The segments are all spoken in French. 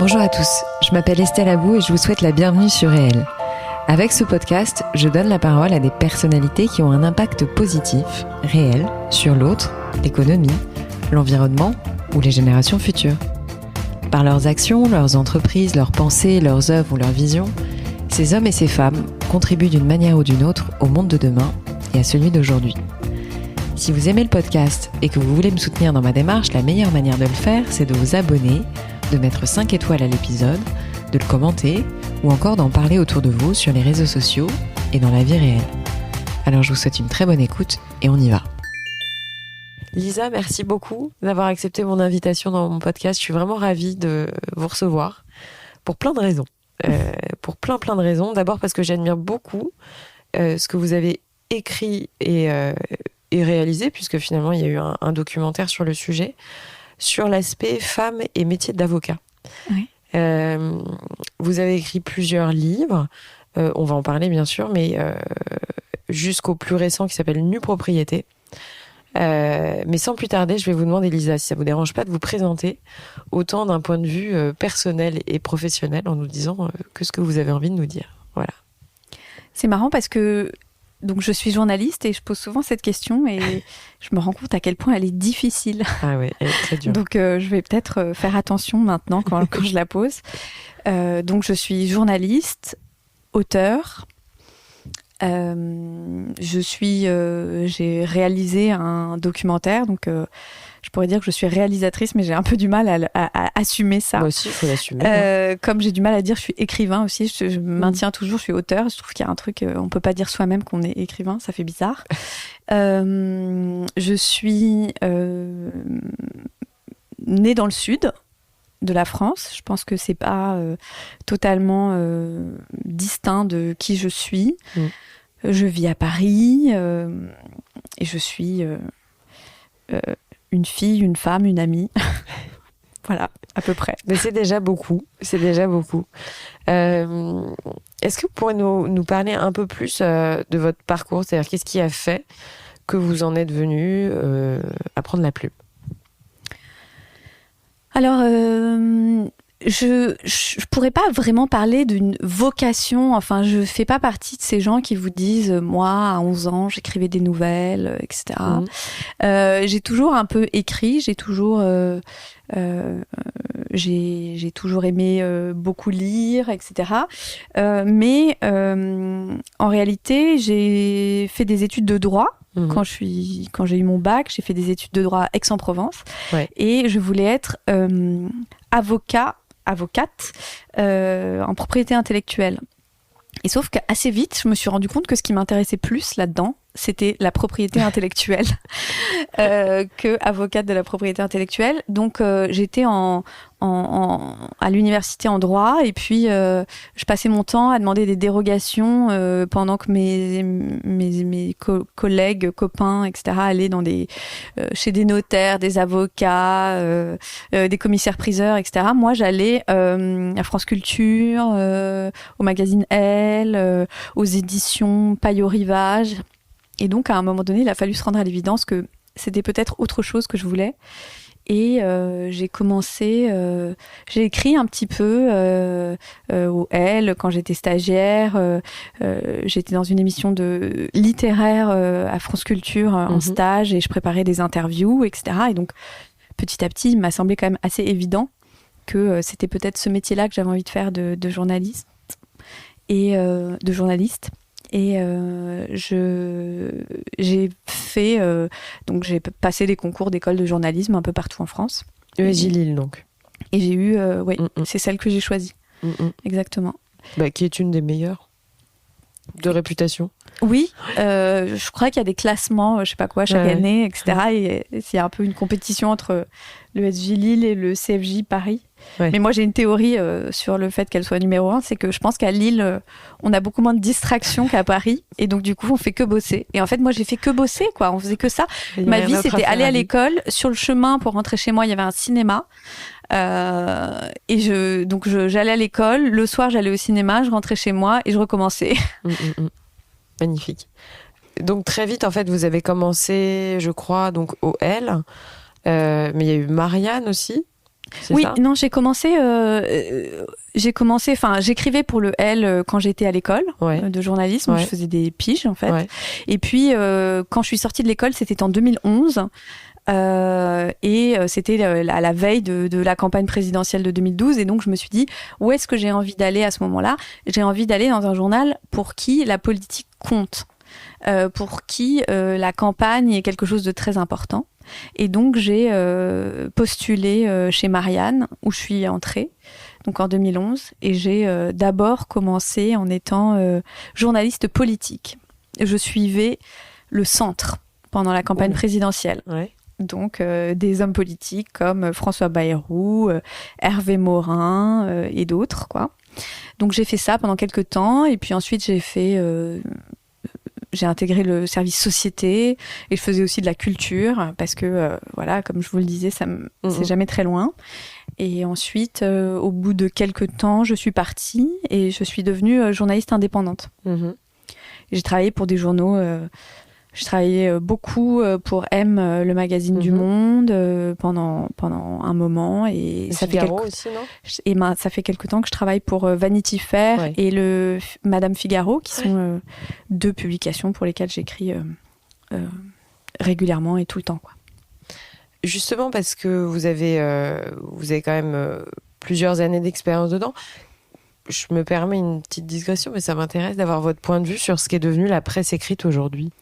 Bonjour à tous, je m'appelle Estelle Abou et je vous souhaite la bienvenue sur Réel. Avec ce podcast, je donne la parole à des personnalités qui ont un impact positif, réel, sur l'autre, l'économie, l'environnement ou les générations futures. Par leurs actions, leurs entreprises, leurs pensées, leurs œuvres ou leurs visions, ces hommes et ces femmes contribuent d'une manière ou d'une autre au monde de demain et à celui d'aujourd'hui. Si vous aimez le podcast et que vous voulez me soutenir dans ma démarche, la meilleure manière de le faire, c'est de vous abonner, de mettre 5 étoiles à l'épisode, de le commenter ou encore d'en parler autour de vous sur les réseaux sociaux et dans la vie réelle. Alors je vous souhaite une très bonne écoute et on y va. Lisa, merci beaucoup d'avoir accepté mon invitation dans mon podcast. Je suis vraiment ravie de vous recevoir pour plein de raisons. Pour plein de raisons. D'abord parce que j'admire beaucoup ce que vous avez écrit et réalisé, puisque finalement il y a eu un documentaire sur le sujet, sur l'aspect femmes et métier d'avocat. Oui. Vous avez écrit plusieurs livres, on va en parler bien sûr, mais jusqu'au plus récent qui s'appelle Nue Propriété. Mais sans plus tarder, je vais vous demander, Lisa, si ça vous dérange pas, de vous présenter autant d'un point de vue personnel et professionnel en nous disant que ce que vous avez envie de nous dire. Voilà. C'est marrant parce que donc je suis journaliste et je pose souvent cette question et je me rends compte à quel point elle est difficile. Ah oui, elle est très dure. Donc je vais peut-être faire attention maintenant quand je la pose. Donc je suis journaliste, auteur. J'ai réalisé un documentaire, donc je pourrais dire que je suis réalisatrice, mais j'ai un peu du mal à assumer ça. Moi aussi, il faut l'assumer. Comme j'ai du mal à dire je suis écrivain aussi, je maintiens toujours, je suis auteur. Je trouve qu'il y a un truc, on peut pas dire soi-même qu'on est écrivain, ça fait bizarre. Je suis née dans le sud de la France. Je pense que c'est pas totalement distinct de qui je suis. Je vis à Paris et je suis une fille, une femme, une amie. Voilà, à peu près. Mais c'est déjà beaucoup. C'est déjà beaucoup. Est-ce que vous pourriez nous parler un peu plus de votre parcours? C'est-à-dire, qu'est-ce qui a fait que vous en êtes venu à prendre la plume? Alors, je pourrais pas vraiment parler d'une vocation. Enfin, je fais pas partie de ces gens qui vous disent moi à 11 ans j'écrivais des nouvelles, etc. J'ai toujours un peu écrit, j'ai toujours aimé beaucoup lire, etc. Mais en réalité, j'ai fait des études de droit. Quand j'ai eu mon bac, j'ai fait des études de droit à Aix-en-Provence. Ouais. Et je voulais être avocate en propriété intellectuelle. Et sauf qu'assez vite, je me suis rendu compte que ce qui m'intéressait plus là-dedans, c'était la propriété intellectuelle que avocate de la propriété intellectuelle. Donc j'étais à l'université en droit et puis je passais mon temps à demander des dérogations pendant que mes collègues, copains, etc. allaient chez des notaires, des avocats, des commissaires-priseurs, etc. Moi, j'allais à France Culture, au magazine Elle, aux éditions Paillot Rivage. Et donc, à un moment donné, il a fallu se rendre à l'évidence que c'était peut-être autre chose que je voulais. Et j'ai écrit un petit peu au Elle quand j'étais stagiaire. J'étais dans une émission littéraire à France Culture en stage et je préparais des interviews, etc. Et donc, petit à petit, il m'a semblé quand même assez évident que c'était peut-être ce métier-là que j'avais envie de faire de journaliste et de journaliste. Et j'ai passé des concours d'école de journalisme un peu partout en France. ESJ Lille, donc. Et j'ai eu, c'est celle que j'ai choisie. Exactement. Qui est une des meilleures de réputation. Oui, je crois qu'il y a des classements, je sais pas quoi, chaque année, etc. Et il y a un peu une compétition entre le ESJ Lille et le CFJ Paris. Ouais. Mais moi, j'ai une théorie sur le fait qu'elle soit numéro 1, c'est que je pense qu'à Lille, on a beaucoup moins de distractions qu'à Paris. Et donc, du coup, on fait que bosser. Et en fait, moi, j'ai fait que bosser, quoi. On faisait que ça. Ma vie, c'était aller à l'école. Sur le chemin, pour rentrer chez moi, il y avait un cinéma. Et j'allais à l'école. Le soir, j'allais au cinéma. Je rentrais chez moi et je recommençais. Magnifique. Donc, très vite, en fait, vous avez commencé, je crois, donc au L. Mais il y a eu Marianne aussi. Oui, ça? non, j'écrivais pour le L quand j'étais à l'école de journalisme, où je faisais des piges en fait. Ouais. Et puis quand je suis sortie de l'école, c'était en 2011. Et c'était à la veille de la campagne présidentielle de 2012, et donc je me suis dit, où est-ce que j'ai envie d'aller à ce moment-là? J'ai envie d'aller dans un journal pour qui la politique compte, pour qui la campagne est quelque chose de très important. Et donc j'ai postulé chez Marianne, où je suis entrée, donc en 2011, et j'ai d'abord commencé en étant journaliste politique. Je suivais le centre pendant la campagne présidentielle. Ouais. Donc des hommes politiques comme François Bayrou, Hervé Morin et d'autres, quoi. Donc j'ai fait ça pendant quelques temps, et puis ensuite j'ai intégré le service société, et je faisais aussi de la culture parce que voilà, comme je vous le disais, c'est jamais très loin. Et ensuite, au bout de quelques temps, je suis partie et je suis devenue journaliste indépendante. J'ai travaillé pour des journaux. Je travaillais beaucoup pour M, le magazine du Monde, pendant un moment, et ça Figaro fait aussi, non? Et ça fait quelque temps que je travaille pour Vanity Fair et le Madame Figaro, qui sont deux publications pour lesquelles j'écris régulièrement et tout le temps, quoi. Justement, parce que vous avez quand même plusieurs années d'expérience dedans. Je me permets une petite digression, mais ça m'intéresse d'avoir votre point de vue sur ce qu'est devenu la presse écrite aujourd'hui.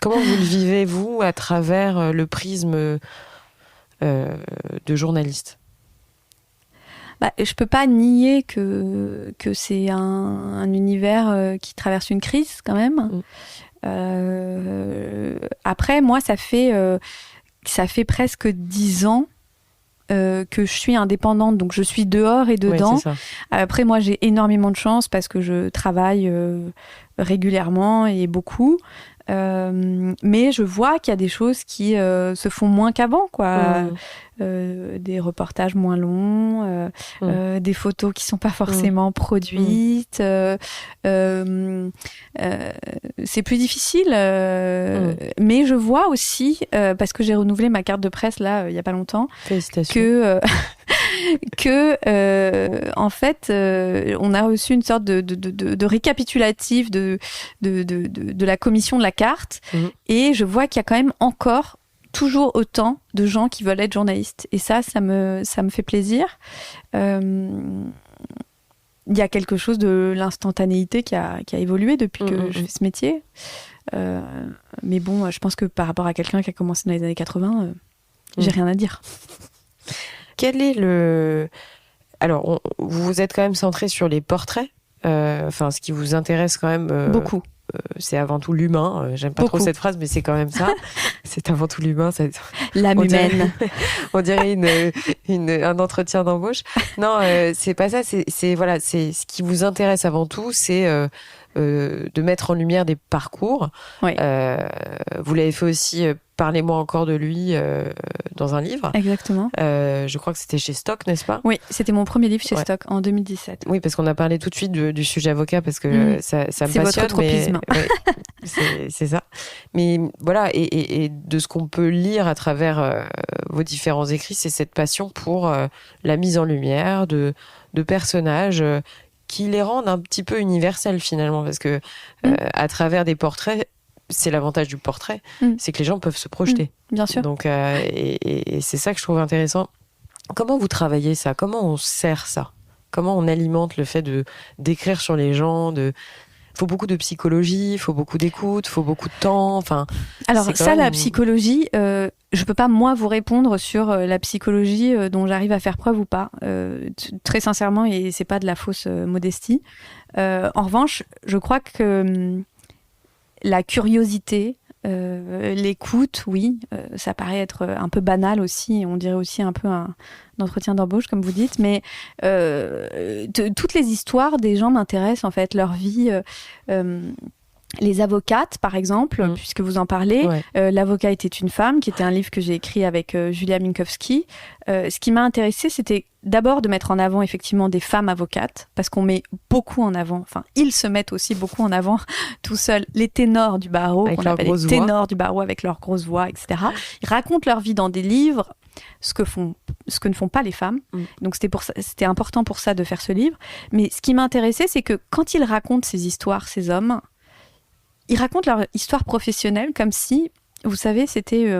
Comment vous le vivez, vous, à travers le prisme de journaliste? Je peux pas nier que c'est un univers qui traverse une crise, quand même. Après, moi, ça fait presque 10 ans que je suis indépendante, donc je suis dehors et dedans. Ouais, après, moi, j'ai énormément de chance parce que je travaille régulièrement et beaucoup. Mais je vois qu'il y a des choses qui se font moins qu'avant, quoi. Des reportages moins longs, des photos qui sont pas forcément produites. C'est plus difficile, mais je vois aussi, parce que j'ai renouvelé ma carte de presse là il y a pas longtemps, que en fait on a reçu une sorte de récapitulatif de la commission de la carte, et je vois qu'il y a quand même encore toujours autant de gens qui veulent être journalistes, et ça me fait plaisir. Il y a quelque chose de l'instantanéité qui a évolué depuis que je fais ce métier, mais bon, je pense que par rapport à quelqu'un qui a commencé dans les années 80, j'ai rien à dire. Quel est le... Alors, vous êtes quand même centré sur les portraits, ce qui vous intéresse quand même... Beaucoup. C'est avant tout l'humain. J'aime pas trop cette phrase, mais c'est quand même ça. C'est avant tout l'humain. L'âme humaine. On dirait un entretien d'embauche. Non, c'est pas ça. C'est ce qui vous intéresse avant tout, c'est de mettre en lumière des parcours. Oui. Vous l'avez fait aussi. Parlez-moi encore de lui dans un livre. Exactement. Je crois que c'était chez Stock, n'est-ce pas? Oui, c'était mon premier livre chez Stock en 2017. Oui, parce qu'on a parlé tout de suite du sujet avocat, parce que ça me passionne. C'est votre tropisme. C'est ça. Mais voilà, et de ce qu'on peut lire à travers vos différents écrits, c'est cette passion pour la mise en lumière de personnages qui les rendent un petit peu universels finalement, parce que à travers des portraits, c'est l'avantage du portrait, c'est que les gens peuvent se projeter. Bien sûr. Donc, et c'est ça que je trouve intéressant. Comment vous travaillez ça? Comment on sert ça? Comment on alimente le fait d'écrire sur les gens? Il faut beaucoup de psychologie, il faut beaucoup d'écoute, il faut beaucoup de temps. Enfin, alors ça, la psychologie, je peux pas moi vous répondre sur la psychologie dont j'arrive à faire preuve ou pas. Très sincèrement, et c'est pas de la fausse modestie. En revanche, je crois que la curiosité, l'écoute, oui, ça paraît être un peu banal aussi, on dirait aussi un peu un entretien d'embauche, comme vous dites, mais toutes les histoires des gens m'intéressent, en fait, leur vie. Les avocates, par exemple, puisque vous en parlez. L'avocat était une femme, qui était un livre que j'ai écrit avec Julia Minkowski. Ce qui m'a intéressée, c'était d'abord de mettre en avant effectivement des femmes avocates, parce qu'on met beaucoup en avant, enfin ils se mettent aussi beaucoup en avant tout seuls, les ténors du barreau, qu'on appelle les ténors du barreau avec leurs grosses voix, etc. Ils racontent leur vie dans des livres ce que ne font pas les femmes. Donc c'était important pour ça de faire ce livre. Mais ce qui m'intéressait, c'est que quand ils racontent ces histoires, ces hommes, ils racontent leur histoire professionnelle comme si, vous savez, c'était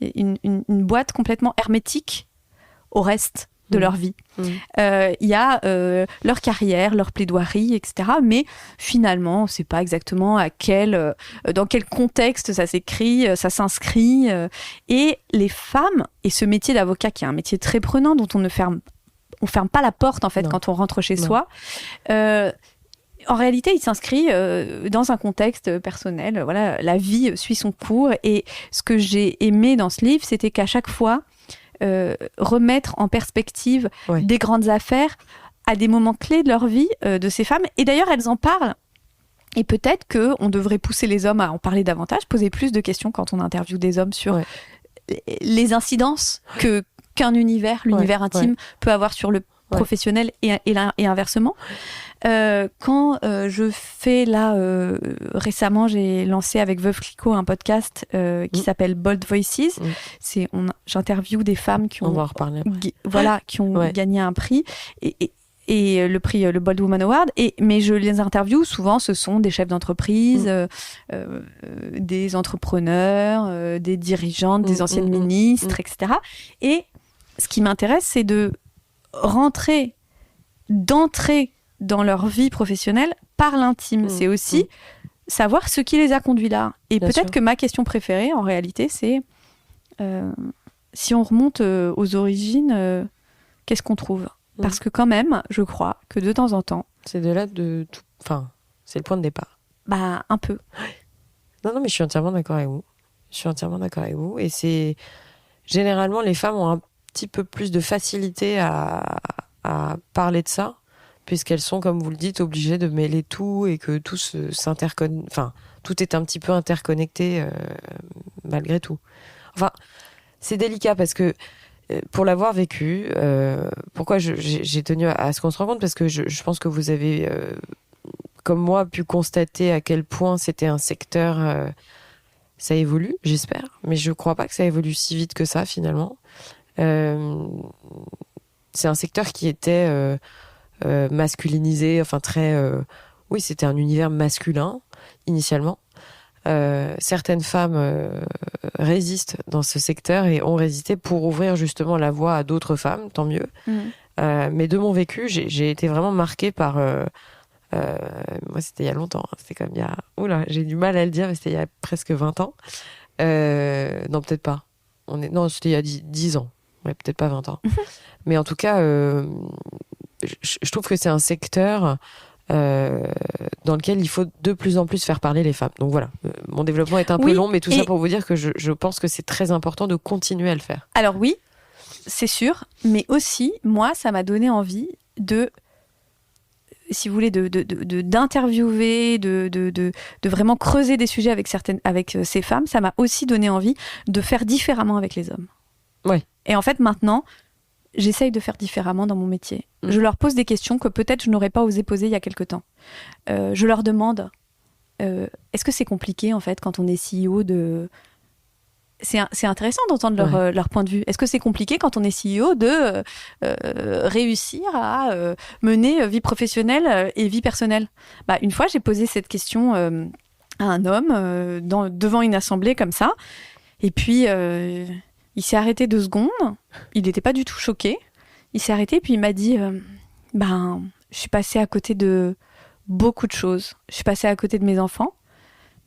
une boîte complètement hermétique au reste de leur vie. Il y a leur carrière, leur plaidoirie, etc. Mais finalement, on ne sait pas exactement dans quel contexte ça s'écrit, ça s'inscrit. Et les femmes, et ce métier d'avocat qui est un métier très prenant, dont on ferme pas la porte en fait quand on rentre chez soi, en réalité, il s'inscrit dans un contexte personnel. Voilà, la vie suit son cours. Et ce que j'ai aimé dans ce livre, c'était qu'à chaque fois, remettre en perspective des grandes affaires à des moments clés de leur vie de ces femmes. Et d'ailleurs, elles en parlent. Et peut-être qu'on devrait pousser les hommes à en parler davantage, poser plus de questions quand on interviewe des hommes sur les incidences qu'un l'univers intime, peut avoir sur le professionnel et inversement. Quand je fais récemment, j'ai lancé avec Veuve Clicquot un podcast qui s'appelle Bold Voices. J'interviewe des femmes qui ont, qui ont gagné un prix et le prix, le Bold Woman Award. Mais je les interviewe, souvent ce sont des chefs d'entreprise, des entrepreneurs, des dirigeantes, des anciennes ministres, etc. Et ce qui m'intéresse, c'est d'entrer dans leur vie professionnelle par l'intime. C'est aussi savoir ce qui les a conduits là. Et peut-être que ma question préférée, en réalité, c'est si on remonte aux origines, qu'est-ce qu'on trouve ? Parce que quand même, je crois que de temps en temps... C'est de là de tout... Enfin, c'est le point de départ. Bah, un peu. Non, mais je suis entièrement d'accord avec vous. Et c'est... Généralement, les femmes ont un petit peu plus de facilité à parler de ça, puisqu'elles sont, comme vous le dites, obligées de mêler tout et que tout s'interconnecte. Enfin, tout est un petit peu interconnecté malgré tout. Enfin, c'est délicat parce que pour l'avoir vécu, pourquoi j'ai tenu à ce qu'on se rende compte, parce que je pense que vous avez, comme moi, pu constater à quel point c'était un secteur... ça évolue, j'espère, mais je crois pas que ça évolue si vite que ça, finalement. C'est un secteur qui était masculinisé, enfin très... oui, c'était un univers masculin, initialement. Certaines femmes résistent dans ce secteur et ont résisté pour ouvrir justement la voie à d'autres femmes, tant mieux. Mais de mon vécu, j'ai été vraiment marquée par... moi, c'était il y a longtemps. C'était comme il y a... Oula, j'ai du mal à le dire, mais c'était il y a presque 20 ans. Non, peut-être pas. Non, c'était il y a 10 ans. Ouais, peut-être pas 20 ans. Mais en tout cas, je trouve que c'est un secteur dans lequel il faut de plus en plus faire parler les femmes. Donc voilà, mon développement est un peu long, mais tout ça pour vous dire que je pense que c'est très important de continuer à le faire. Alors oui, c'est sûr, mais aussi, moi, ça m'a donné envie de... si vous voulez, d'interviewer, de vraiment creuser des sujets avec ces femmes, ça m'a aussi donné envie de faire différemment avec les hommes. Ouais. Et en fait, maintenant, j'essaye de faire différemment dans mon métier. Je leur pose des questions que peut-être je n'aurais pas osé poser il y a quelque temps. Je leur demande, est-ce que c'est compliqué, en fait, quand on est CEO de... C'est intéressant d'entendre leur point de vue. Est-ce que c'est compliqué quand on est CEO de réussir à mener vie professionnelle et vie personnelle ? Une fois, j'ai posé cette question à un homme devant une assemblée comme ça. Et puis, il s'est arrêté 2 secondes. Il n'était pas du tout choqué. Il s'est arrêté et puis il m'a dit je suis passée à côté de beaucoup de choses. Je suis passée à côté de mes enfants,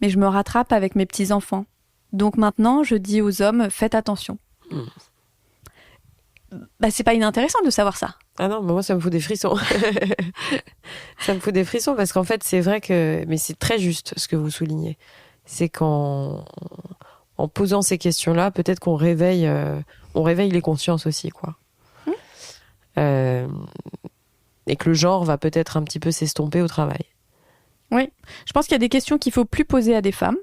mais je me rattrape avec mes petits-enfants. Donc maintenant, je dis aux hommes, faites attention. C'est pas inintéressant de savoir ça. Ah non, mais moi, ça me fout des frissons. Ça me fout des frissons parce qu'en fait, c'est vrai que... Mais c'est très juste ce que vous soulignez. C'est qu'en posant ces questions-là, peut-être qu'on réveille les consciences aussi, quoi. Et que le genre va peut-être un petit peu s'estomper au travail. Oui, je pense qu'il y a des questions qu'il faut plus poser à des femmes.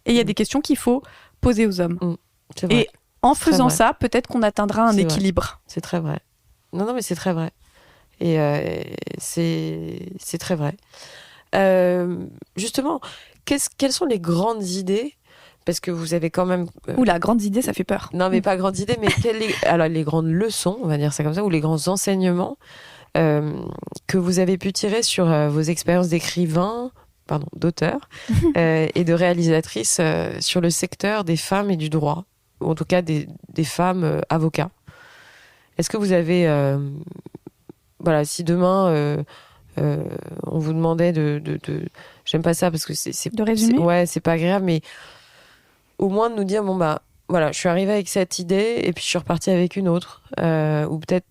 Et il y a des questions qu'il faut poser aux hommes. C'est vrai. Et en faisant ça, peut-être qu'on atteindra un équilibre. Vrai. C'est très vrai. Non, mais c'est très vrai. Et c'est très vrai. Justement, quelles sont les grandes idées parce que vous avez quand même... Oula, grandes idées, ça fait peur. Non, mais pas grandes idées, mais alors, les grandes leçons, on va dire ça comme ça, ou les grands enseignements que vous avez pu tirer sur vos expériences d'auteur et de réalisatrice sur le secteur des femmes et du droit, ou en tout cas des femmes avocats. Est-ce que vous avez... voilà, si demain... on vous demandait de j'aime pas ça parce que c'est de résumer. C'est pas agréable, mais au moins de nous dire voilà, je suis arrivée avec cette idée et puis je suis repartie avec une autre, ou peut-être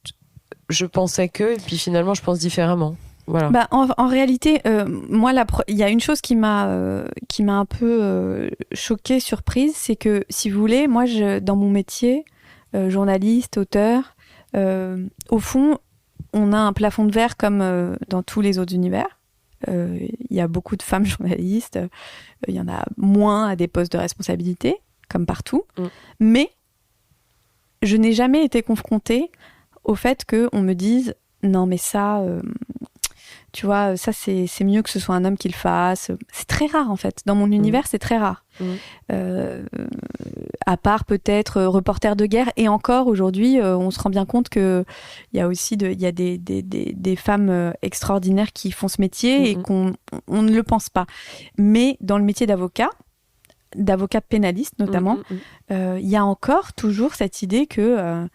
je pensais que et puis finalement je pense différemment. Voilà. En réalité, moi, il y a une chose qui m'a un peu choquée, surprise, c'est que, si vous voulez, moi, dans mon métier, journaliste, auteur, au fond, on a un plafond de verre comme dans tous les autres univers. Il y a beaucoup de femmes journalistes, il y en a moins à des postes de responsabilité, comme partout. Mais je n'ai jamais été confrontée au fait qu'on me dise « Non, mais ça, tu vois, ça c'est mieux que ce soit un homme qui le fasse. » C'est très rare, en fait. Dans mon univers, c'est très rare. À part peut-être reporter de guerre. Et encore, aujourd'hui, on se rend bien compte qu'il y a aussi des femmes extraordinaires qui font ce métier et qu'on ne le pense pas. Mais dans le métier d'avocat pénaliste notamment, il y a encore toujours cette idée que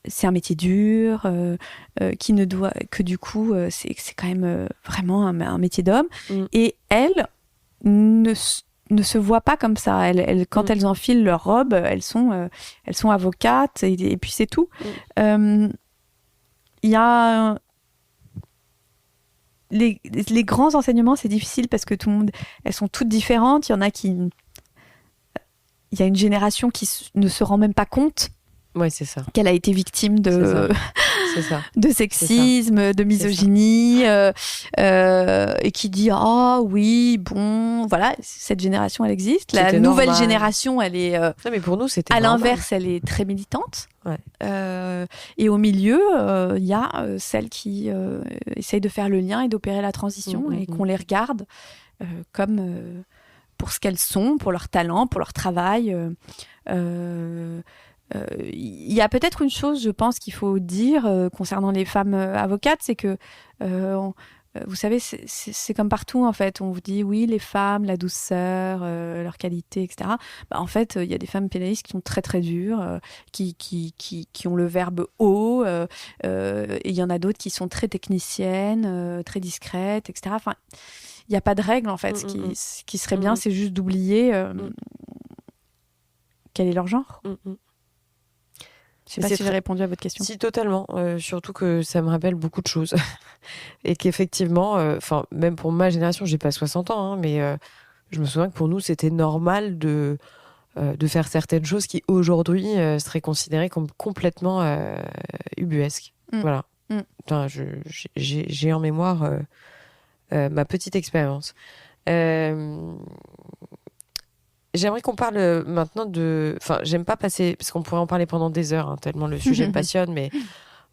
c'est un métier dur, que du coup, c'est quand même vraiment un métier d'homme. Et elles ne se voient pas comme ça. Quand elles enfilent leur robe, elles sont avocates et puis c'est tout. Il y a les grands enseignements, c'est difficile parce que elles sont toutes différentes. Il y a une génération qui ne se rend même pas compte c'est ça. Qu'elle a été victime de sexisme, de misogynie, et qui dit oui, bon, voilà, cette génération elle existe. La nouvelle génération, elle est non, mais pour nous, c'était à normal. l'inverse, elle est très militante. Et au milieu, il y a celles qui essayent de faire le lien et d'opérer la transition et qu'on les regarde comme pour ce qu'elles sont, pour leur talent, pour leur travail. Il y a peut-être une chose, je pense, qu'il faut dire concernant les femmes avocates, c'est que, vous savez, c'est comme partout, en fait. On vous dit, oui, les femmes, la douceur, leur qualité, etc. En fait, il y a des femmes pénalistes qui sont très, très dures, qui ont le verbe haut, et il y en a d'autres qui sont très techniciennes, très discrètes, etc. Enfin, il n'y a pas de règle, en fait. Ce qui serait bien, c'est juste d'oublier quel est leur genre. Je sais pas si j'ai répondu à votre question. Si, totalement. Surtout que ça me rappelle beaucoup de choses. Et qu'effectivement, même pour ma génération, j'ai pas 60 ans, hein, mais je me souviens que pour nous, c'était normal de faire certaines choses qui, aujourd'hui, seraient considérées comme complètement ubuesques. Voilà. Enfin, j'ai en mémoire ma petite expérience. J'aimerais qu'on parle maintenant de... Enfin, j'aime pas passer... Parce qu'on pourrait en parler pendant des heures, hein, tellement le sujet me passionne. Mais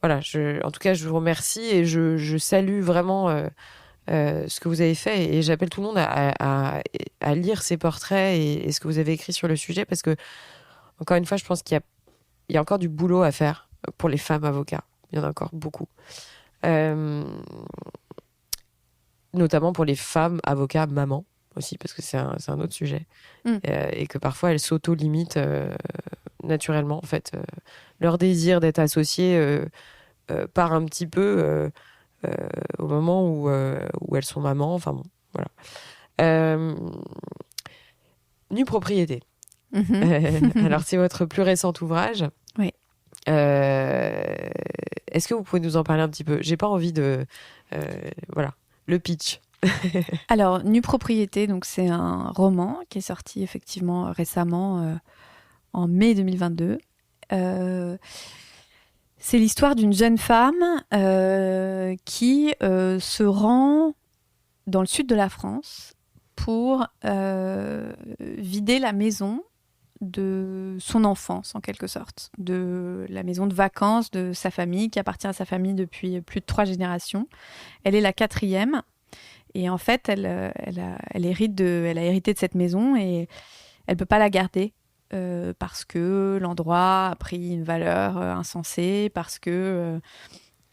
voilà, en tout cas, je vous remercie et je salue vraiment ce que vous avez fait. Et j'appelle tout le monde à lire ces portraits et ce que vous avez écrit sur le sujet. Parce que, encore une fois, je pense qu'il y a encore du boulot à faire pour les femmes avocats. Il y en a encore beaucoup. Notamment pour les femmes avocats mamans. Aussi, parce que c'est un autre sujet. Et que parfois, elles s'auto-limitent naturellement. En fait, leur désir d'être associées part un petit peu au moment où elles sont mamans. Enfin bon, voilà. Nue propriété. Alors, c'est votre plus récent ouvrage. Oui. Est-ce que vous pouvez nous en parler un petit peu ? J'ai pas envie de... voilà, le pitch. Alors, Nue propriété, donc c'est un roman qui est sorti effectivement récemment en mai 2022. C'est l'histoire d'une jeune femme qui se rend dans le sud de la France pour vider la maison de son enfance, en quelque sorte, de la maison de vacances de sa famille, qui appartient à sa famille depuis plus de 3 générations. Elle est la 4e. Et en fait, elle a hérité de cette maison et elle peut pas la garder parce que l'endroit a pris une valeur insensée, parce que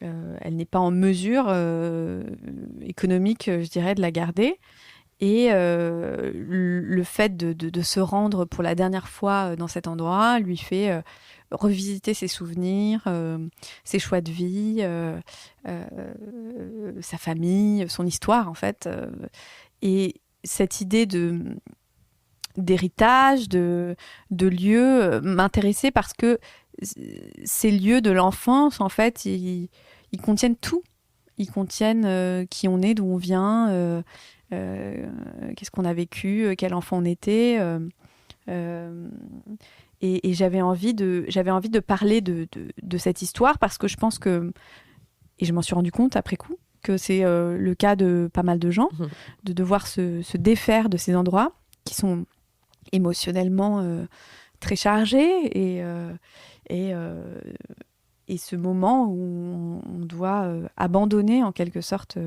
elle n'est pas en mesure économique, je dirais, de la garder. Et le fait de se rendre pour la dernière fois dans cet endroit lui fait revisiter ses souvenirs, ses choix de vie, sa famille, son histoire en fait. Et cette idée d'héritage, de lieu m'intéressait parce que ces lieux de l'enfance, en fait, ils contiennent tout. Ils contiennent qui on est, d'où on vient, qu'est-ce qu'on a vécu, quel enfant on était. Et j'avais envie de parler de cette histoire parce que je pense que, et je m'en suis rendu compte après coup, que c'est le cas de pas mal de gens, de devoir se défaire de ces endroits qui sont émotionnellement très chargés et ce moment où on doit abandonner en quelque sorte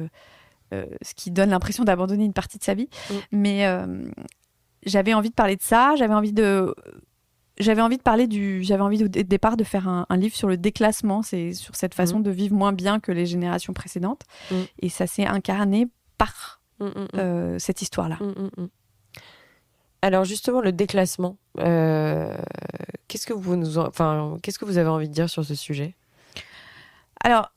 ce qui donne l'impression d'abandonner une partie de sa vie. Mais j'avais envie de parler de ça, j'avais envie au départ de faire un livre sur le déclassement, c'est sur cette façon de vivre moins bien que les générations précédentes. Et ça s'est incarné par cette histoire-là. Alors justement, le déclassement, qu'est-ce que vous avez envie de dire sur ce sujet ? Alors,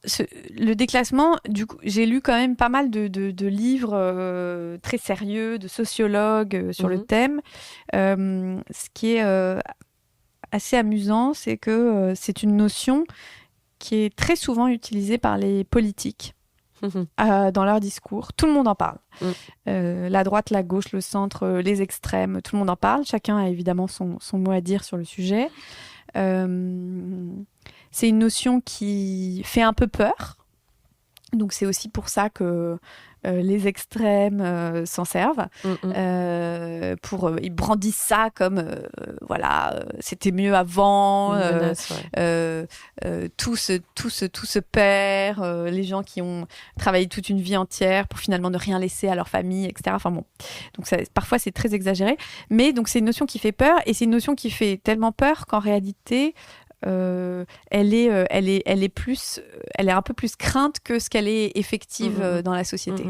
le déclassement, du coup, j'ai lu quand même pas mal de livres très sérieux, de sociologues sur le thème. Ce qui est assez amusant, c'est que c'est une notion qui est très souvent utilisée par les politiques dans leur discours. Tout le monde en parle. La droite, la gauche, le centre, les extrêmes, tout le monde en parle. Chacun a évidemment son mot à dire sur le sujet. C'est une notion qui fait un peu peur. Donc c'est aussi pour ça que les extrêmes s'en servent. Ils brandissent ça comme c'était mieux avant, menace, tout se perd, les gens qui ont travaillé toute une vie entière pour finalement ne rien laisser à leur famille, etc. Enfin bon, donc parfois c'est très exagéré, mais donc c'est une notion qui fait peur et c'est une notion qui fait tellement peur qu'en réalité elle est un peu plus crainte que ce qu'elle est effective dans la société.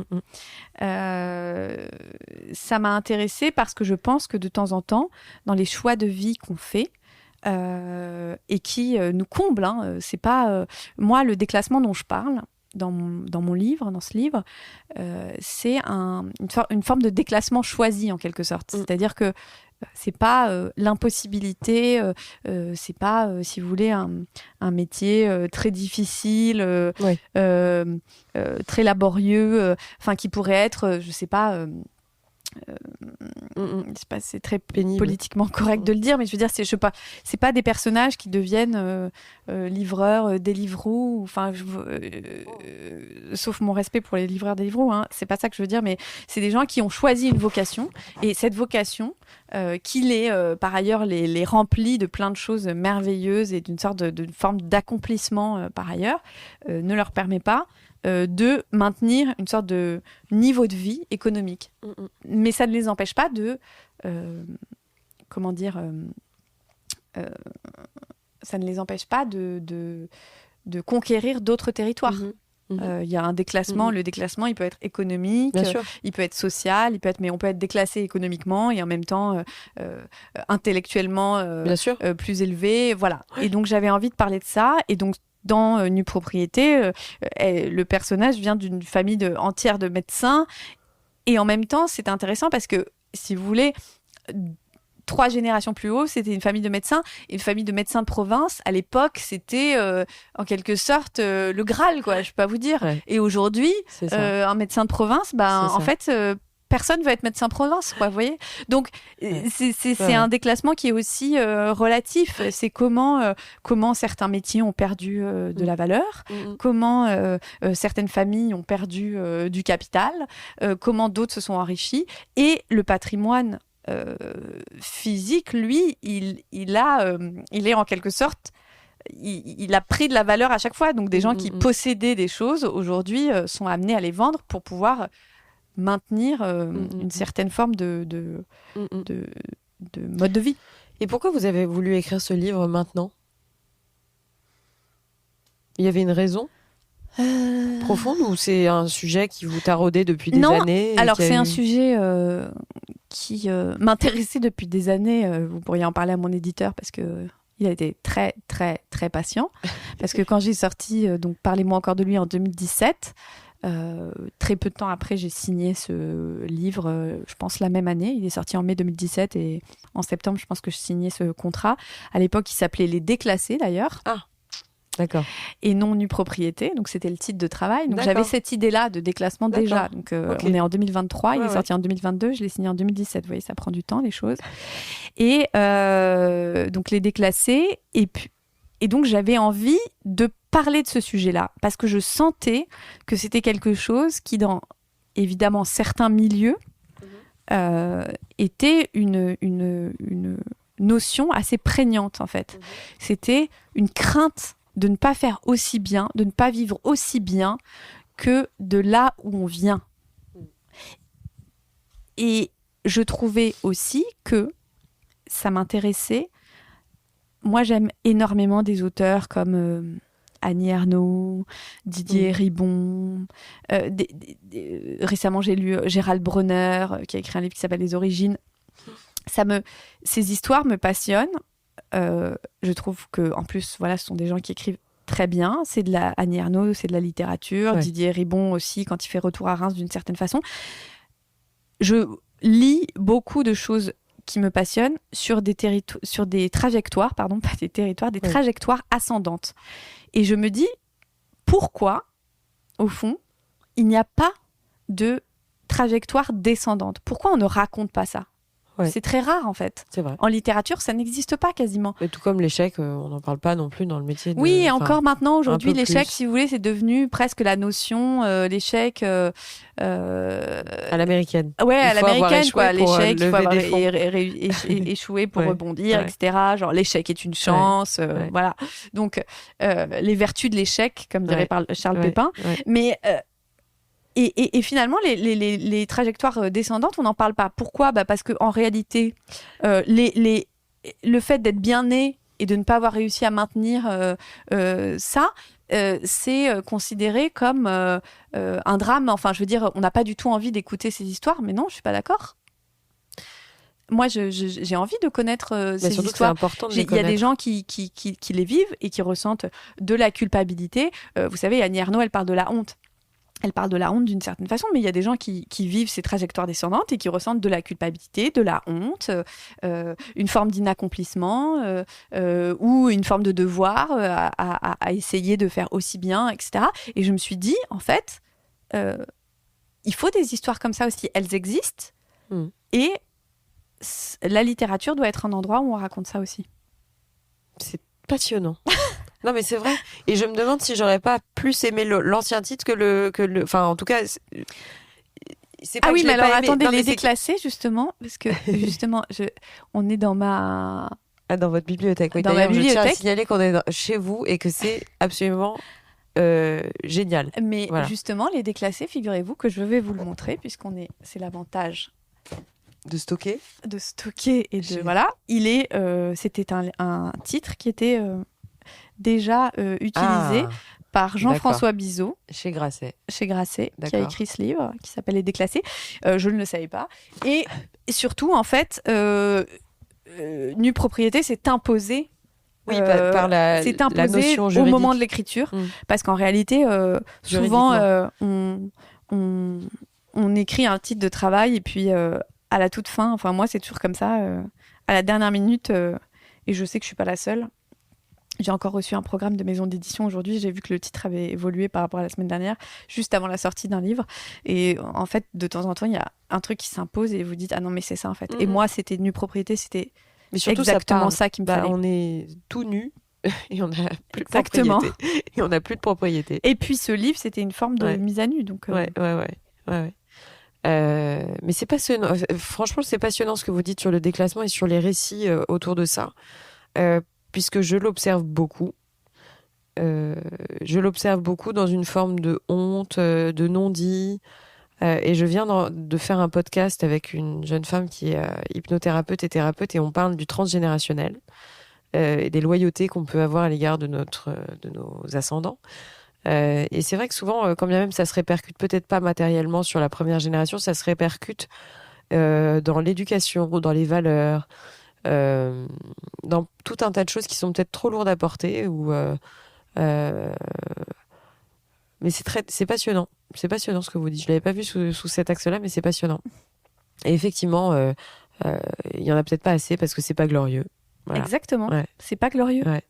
Ça m'a intéressée parce que je pense que de temps en temps, dans les choix de vie qu'on fait, et qui nous comblent, c'est pas moi le déclassement dont je parle dans mon livre, dans ce livre, c'est une forme de déclassement choisi en quelque sorte. C'est-à-dire que c'est pas l'impossibilité, c'est pas, si vous voulez, un métier très difficile, très laborieux, qui pourrait être, je sais pas, c'est très pénible, politiquement correct de le dire, mais je veux dire, c'est pas des personnages qui deviennent livreurs, Deliveroo, sauf mon respect pour les livreurs Deliveroo, c'est pas ça que je veux dire, mais c'est des gens qui ont choisi une vocation, et cette vocation, qui par ailleurs les remplit de plein de choses merveilleuses et d'une sorte de forme d'accomplissement par ailleurs, ne leur permet pas de maintenir une sorte de niveau de vie économique. Mais ça ne les empêche pas de... ça ne les empêche pas de conquérir d'autres territoires. Il y a un déclassement. Le déclassement, il peut être économique, il peut être social, mais on peut être déclassé économiquement et en même temps intellectuellement plus élevé. Voilà. Et donc, j'avais envie de parler de ça. Et donc, dans Nue Propriété, le personnage vient d'une famille entière de médecins. Et en même temps, c'est intéressant parce que, si vous voulez, 3 générations plus haut, c'était une famille de médecins. Et une famille de médecins de province, à l'époque, c'était en quelque sorte le Graal, quoi, je peux pas vous dire. Et aujourd'hui, un médecin de province, en fait... personne veut être médecin province, quoi, vous voyez. Donc, c'est un déclassement qui est aussi relatif. C'est comment certains métiers ont perdu de la valeur, comment certaines familles ont perdu du capital, comment d'autres se sont enrichis. Et le patrimoine physique, lui, il est en quelque sorte... Il a pris de la valeur à chaque fois. Donc, des gens qui possédaient des choses, aujourd'hui, sont amenés à les vendre pour pouvoir... maintenir une certaine forme de mode de vie. Et pourquoi vous avez voulu écrire ce livre maintenant ? Il y avait une raison profonde ou c'est un sujet qui vous taraudait depuis des années ? Alors c'est un sujet qui m'intéressait depuis des années. Vous pourriez en parler à mon éditeur parce que il a été très très très patient. Parce que quand j'ai sorti donc Parlez-moi encore de lui en 2017, très peu de temps après j'ai signé ce livre. Je pense la même année. Il est sorti en mai 2017 et en septembre je pense que je signais ce contrat. À l'époque il s'appelait Les Déclassés d'ailleurs. Ah. D'accord. Et non nue propriété, donc c'était le titre de travail. Donc D'accord. j'avais cette idée-là de déclassement déjà. Donc on est en 2023, il est sorti en 2022, je l'ai signé en 2017. Vous voyez, ça prend du temps les choses. Et donc les déclassés. Et donc j'avais envie de parler de ce sujet-là parce que je sentais que c'était quelque chose qui, dans évidemment certains milieux, était une notion assez prégnante en fait. C'était une crainte de ne pas faire aussi bien, de ne pas vivre aussi bien que de là où on vient. Et je trouvais aussi que ça m'intéressait. Moi, j'aime énormément des auteurs comme Annie Ernaux, Didier Ribon. Récemment, j'ai lu Gérald Bronner, qui a écrit un livre qui s'appelle Les Origines. Ces histoires me passionnent. Je trouve que, en plus, voilà, ce sont des gens qui écrivent très bien. C'est de la Annie Ernaux, c'est de la littérature. Ouais. Didier Ribon aussi, quand il fait Retour à Reims d'une certaine façon. Je lis beaucoup de choses qui me passionnent sur des trajectoires, pardon, pas des territoires, des trajectoires ascendantes. Et je me dis, pourquoi, au fond, il n'y a pas de trajectoire descendante ? Pourquoi on ne raconte pas ça ? C'est très rare en fait. C'est vrai. En littérature, ça n'existe pas quasiment. Et tout comme l'échec, on n'en parle pas non plus dans le métier. Oui, et encore maintenant, aujourd'hui, l'échec, si vous voulez, c'est devenu presque la notion, l'échec... à l'américaine. Ouais, à l'américaine, quoi. L'échec, il faut avoir échoué pour rebondir, etc. Genre, l'échec est une chance, voilà. Donc, les vertus de l'échec, comme dirait Charles Pépin. Mais... Et finalement, les trajectoires descendantes, on n'en parle pas. Pourquoi ? Parce qu'en réalité, le fait d'être bien né et de ne pas avoir réussi à maintenir ça, c'est considéré comme un drame. Enfin, je veux dire, on n'a pas du tout envie d'écouter ces histoires, mais non, je ne suis pas d'accord. Moi, j'ai envie de connaître ces histoires. Important de les connaître. Il y a des gens qui les vivent et qui ressentent de la culpabilité. Vous savez, Annie Ernaux, elle parle de la honte. Elle parle de la honte d'une certaine façon, mais il y a des gens qui vivent ces trajectoires descendantes et qui ressentent de la culpabilité, de la honte, une forme d'inaccomplissement ou une forme de devoir à essayer de faire aussi bien, etc. Et je me suis dit, en fait, il faut des histoires comme ça aussi. Elles existent et la littérature doit être un endroit où on raconte ça aussi. C'est passionnant. Non, mais c'est vrai. Et je me demande si j'aurais pas plus aimé l'ancien titre que le. Enfin, en tout cas. C'est pas mais alors attendez, les déclassés, justement, parce que justement, on est dans ma. Ah, dans votre bibliothèque. Oui, dans ma bibliothèque. Je tiens à signaler qu'on est chez vous et que c'est absolument génial. Mais justement, les déclassés, figurez-vous que je vais vous le montrer, c'est l'avantage. De stocker et de. Voilà. C'était un titre qui était. Déjà utilisé par Jean-François Bizot chez Grasset, qui a écrit ce livre qui s'appelle Les Déclassés. Je ne le savais pas. Et surtout, en fait, nue propriété s'est imposée. Par la notion juridique. Au moment de l'écriture, parce qu'en réalité, souvent, on écrit un titre de travail et puis à la toute fin, enfin moi c'est toujours comme ça, à la dernière minute, et je sais que je suis pas la seule. J'ai encore reçu un programme de maison d'édition aujourd'hui. J'ai vu que le titre avait évolué par rapport à la semaine dernière, juste avant la sortie d'un livre. Et en fait, de temps en temps, il y a un truc qui s'impose et vous dites « Ah non, mais c'est ça, en fait. Et moi, c'était nue propriété, c'était exactement ça qui me fallait. On est tout nu et on n'a plus de propriété. Et on n'a plus de propriété. Et puis, ce livre, c'était une forme de mise à nu. Donc, Ouais. Mais c'est passionnant. Franchement, c'est passionnant ce que vous dites sur le déclassement et sur les récits autour de ça. Puisque je l'observe beaucoup. Je l'observe beaucoup dans une forme de honte, de non-dit, Et je viens de faire un podcast avec une jeune femme qui est hypnothérapeute et thérapeute, et on parle du transgénérationnel et des loyautés qu'on peut avoir à l'égard de nos ascendants. Et c'est vrai que souvent, quand bien même ça se répercute peut-être pas matériellement sur la première génération, ça se répercute dans l'éducation, dans les valeurs, dans tout un tas de choses qui sont peut-être trop lourdes à porter. Mais c'est passionnant. C'est passionnant ce que vous dites. Je l'avais pas vu sous cet axe-là, mais c'est passionnant. Et effectivement, il y en a peut-être pas assez parce que c'est pas glorieux. Voilà. Exactement. Ouais. C'est pas glorieux. Ouais.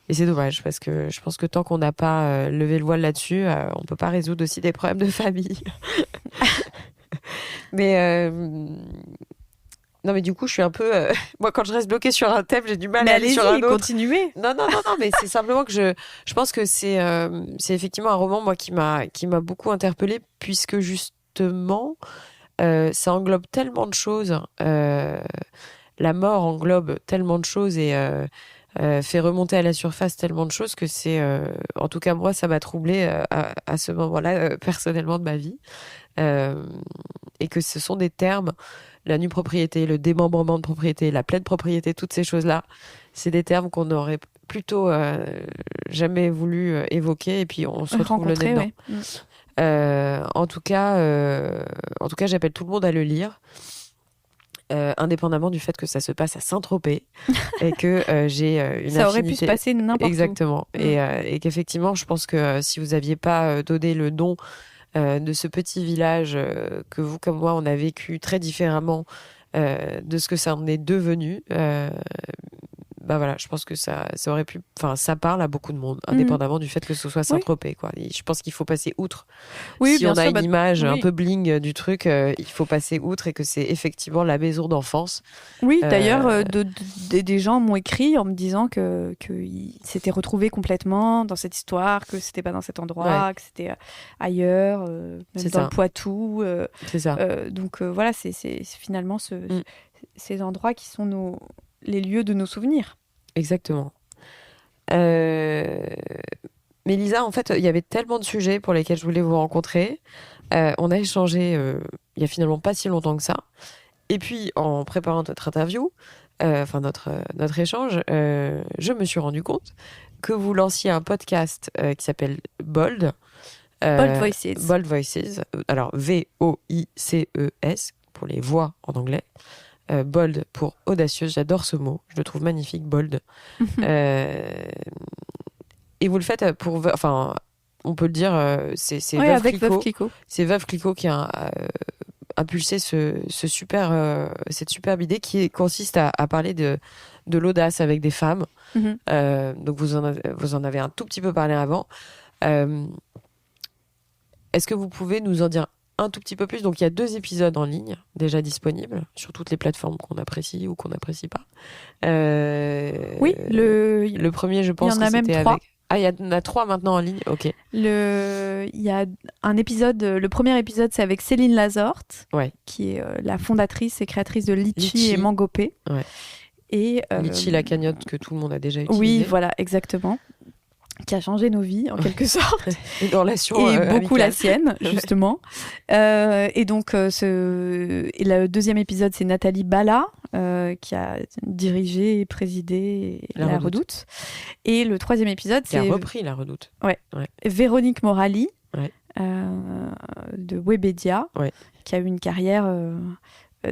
Et c'est dommage parce que je pense que tant qu'on n'a pas levé le voile là-dessus, on peut pas résoudre aussi des problèmes de famille. Mais non, mais du coup, je suis un peu. Moi, quand je reste bloquée sur un thème, j'ai du mal à aller sur un autre. Continuez. Non, mais c'est simplement que je pense que c'est effectivement un roman, moi, qui m'a beaucoup interpellée, puisque justement, ça englobe tellement de choses. La mort englobe tellement de choses et fait remonter à la surface tellement de choses que c'est, en tout cas, moi, ça m'a troublée à ce moment-là, personnellement, de ma vie. Et que ce sont des termes, la nue propriété, le démembrement de propriété, la pleine propriété, toutes ces choses-là, c'est des termes qu'on aurait plutôt jamais voulu évoquer, et puis on se retrouve le nez dedans. Ouais. En tout cas, j'appelle tout le monde à le lire, indépendamment du fait que ça se passe à Saint-Tropez et que j'ai une ça affinité. aurait pu se passer n'importe où. Exactement. Et qu'effectivement, je pense que si vous n'aviez pas donné le nom de ce petit village que vous comme moi on a vécu très différemment de ce que ça en est devenu, bah voilà, je pense que ça aurait pu, enfin ça parle à beaucoup de monde, indépendamment du fait que ce soit Saint-Tropez, quoi. Et je pense qu'il faut passer outre. Si on a une image un peu bling du truc, il faut passer outre, et que c'est effectivement la maison d'enfance. Oui, d'ailleurs, des gens m'ont écrit en me disant que s'étaient retrouvés complètement dans cette histoire, que c'était pas dans cet endroit, que c'était ailleurs, même dans le Poitou. C'est ça. Donc voilà, c'est finalement ces endroits qui sont les lieux de nos souvenirs. Exactement. Mais Lisa, en fait, il y avait tellement de sujets pour lesquels je voulais vous rencontrer. On a échangé il y a finalement pas si longtemps que ça. Et puis, en préparant notre interview, notre échange, je me suis rendu compte que vous lanciez un podcast qui s'appelle Bold. Bold Voices. Bold Voices. Alors, V-O-I-C-E-S, pour les voix en anglais. Bold pour audacieuse, j'adore ce mot, je le trouve magnifique, bold. Et vous le faites on peut le dire, c'est Veuve Clicquot. C'est Veuve Clicquot qui a impulsé cette superbe idée qui consiste à parler de l'audace avec des femmes. Donc vous en avez un tout petit peu parlé avant. Est-ce que vous pouvez nous en dire un tout petit peu plus? Donc il y a 2 épisodes en ligne déjà disponibles sur toutes les plateformes qu'on apprécie ou qu'on n'apprécie pas. Oui, le premier, je pense que c'était avec... Il y en a même 3. Ah, il y en a 3 maintenant en ligne. Ok. Il y a un épisode, le premier épisode, c'est avec Céline Lazorte, qui est la fondatrice et créatrice de Litchi et Mangopé. Ouais. Et Litchi, la cagnotte que tout le monde a déjà utilisée. Oui, voilà, exactement. Qui a changé nos vies, en quelque sorte. Et nos relations et beaucoup amicales. La sienne, justement. Et donc, le deuxième épisode, c'est Nathalie Bala, qui a dirigé et présidé La Redoute. Et le troisième épisode, qui a repris La Redoute. Ouais. Véronique Morali, de Webedia, qui a eu une carrière...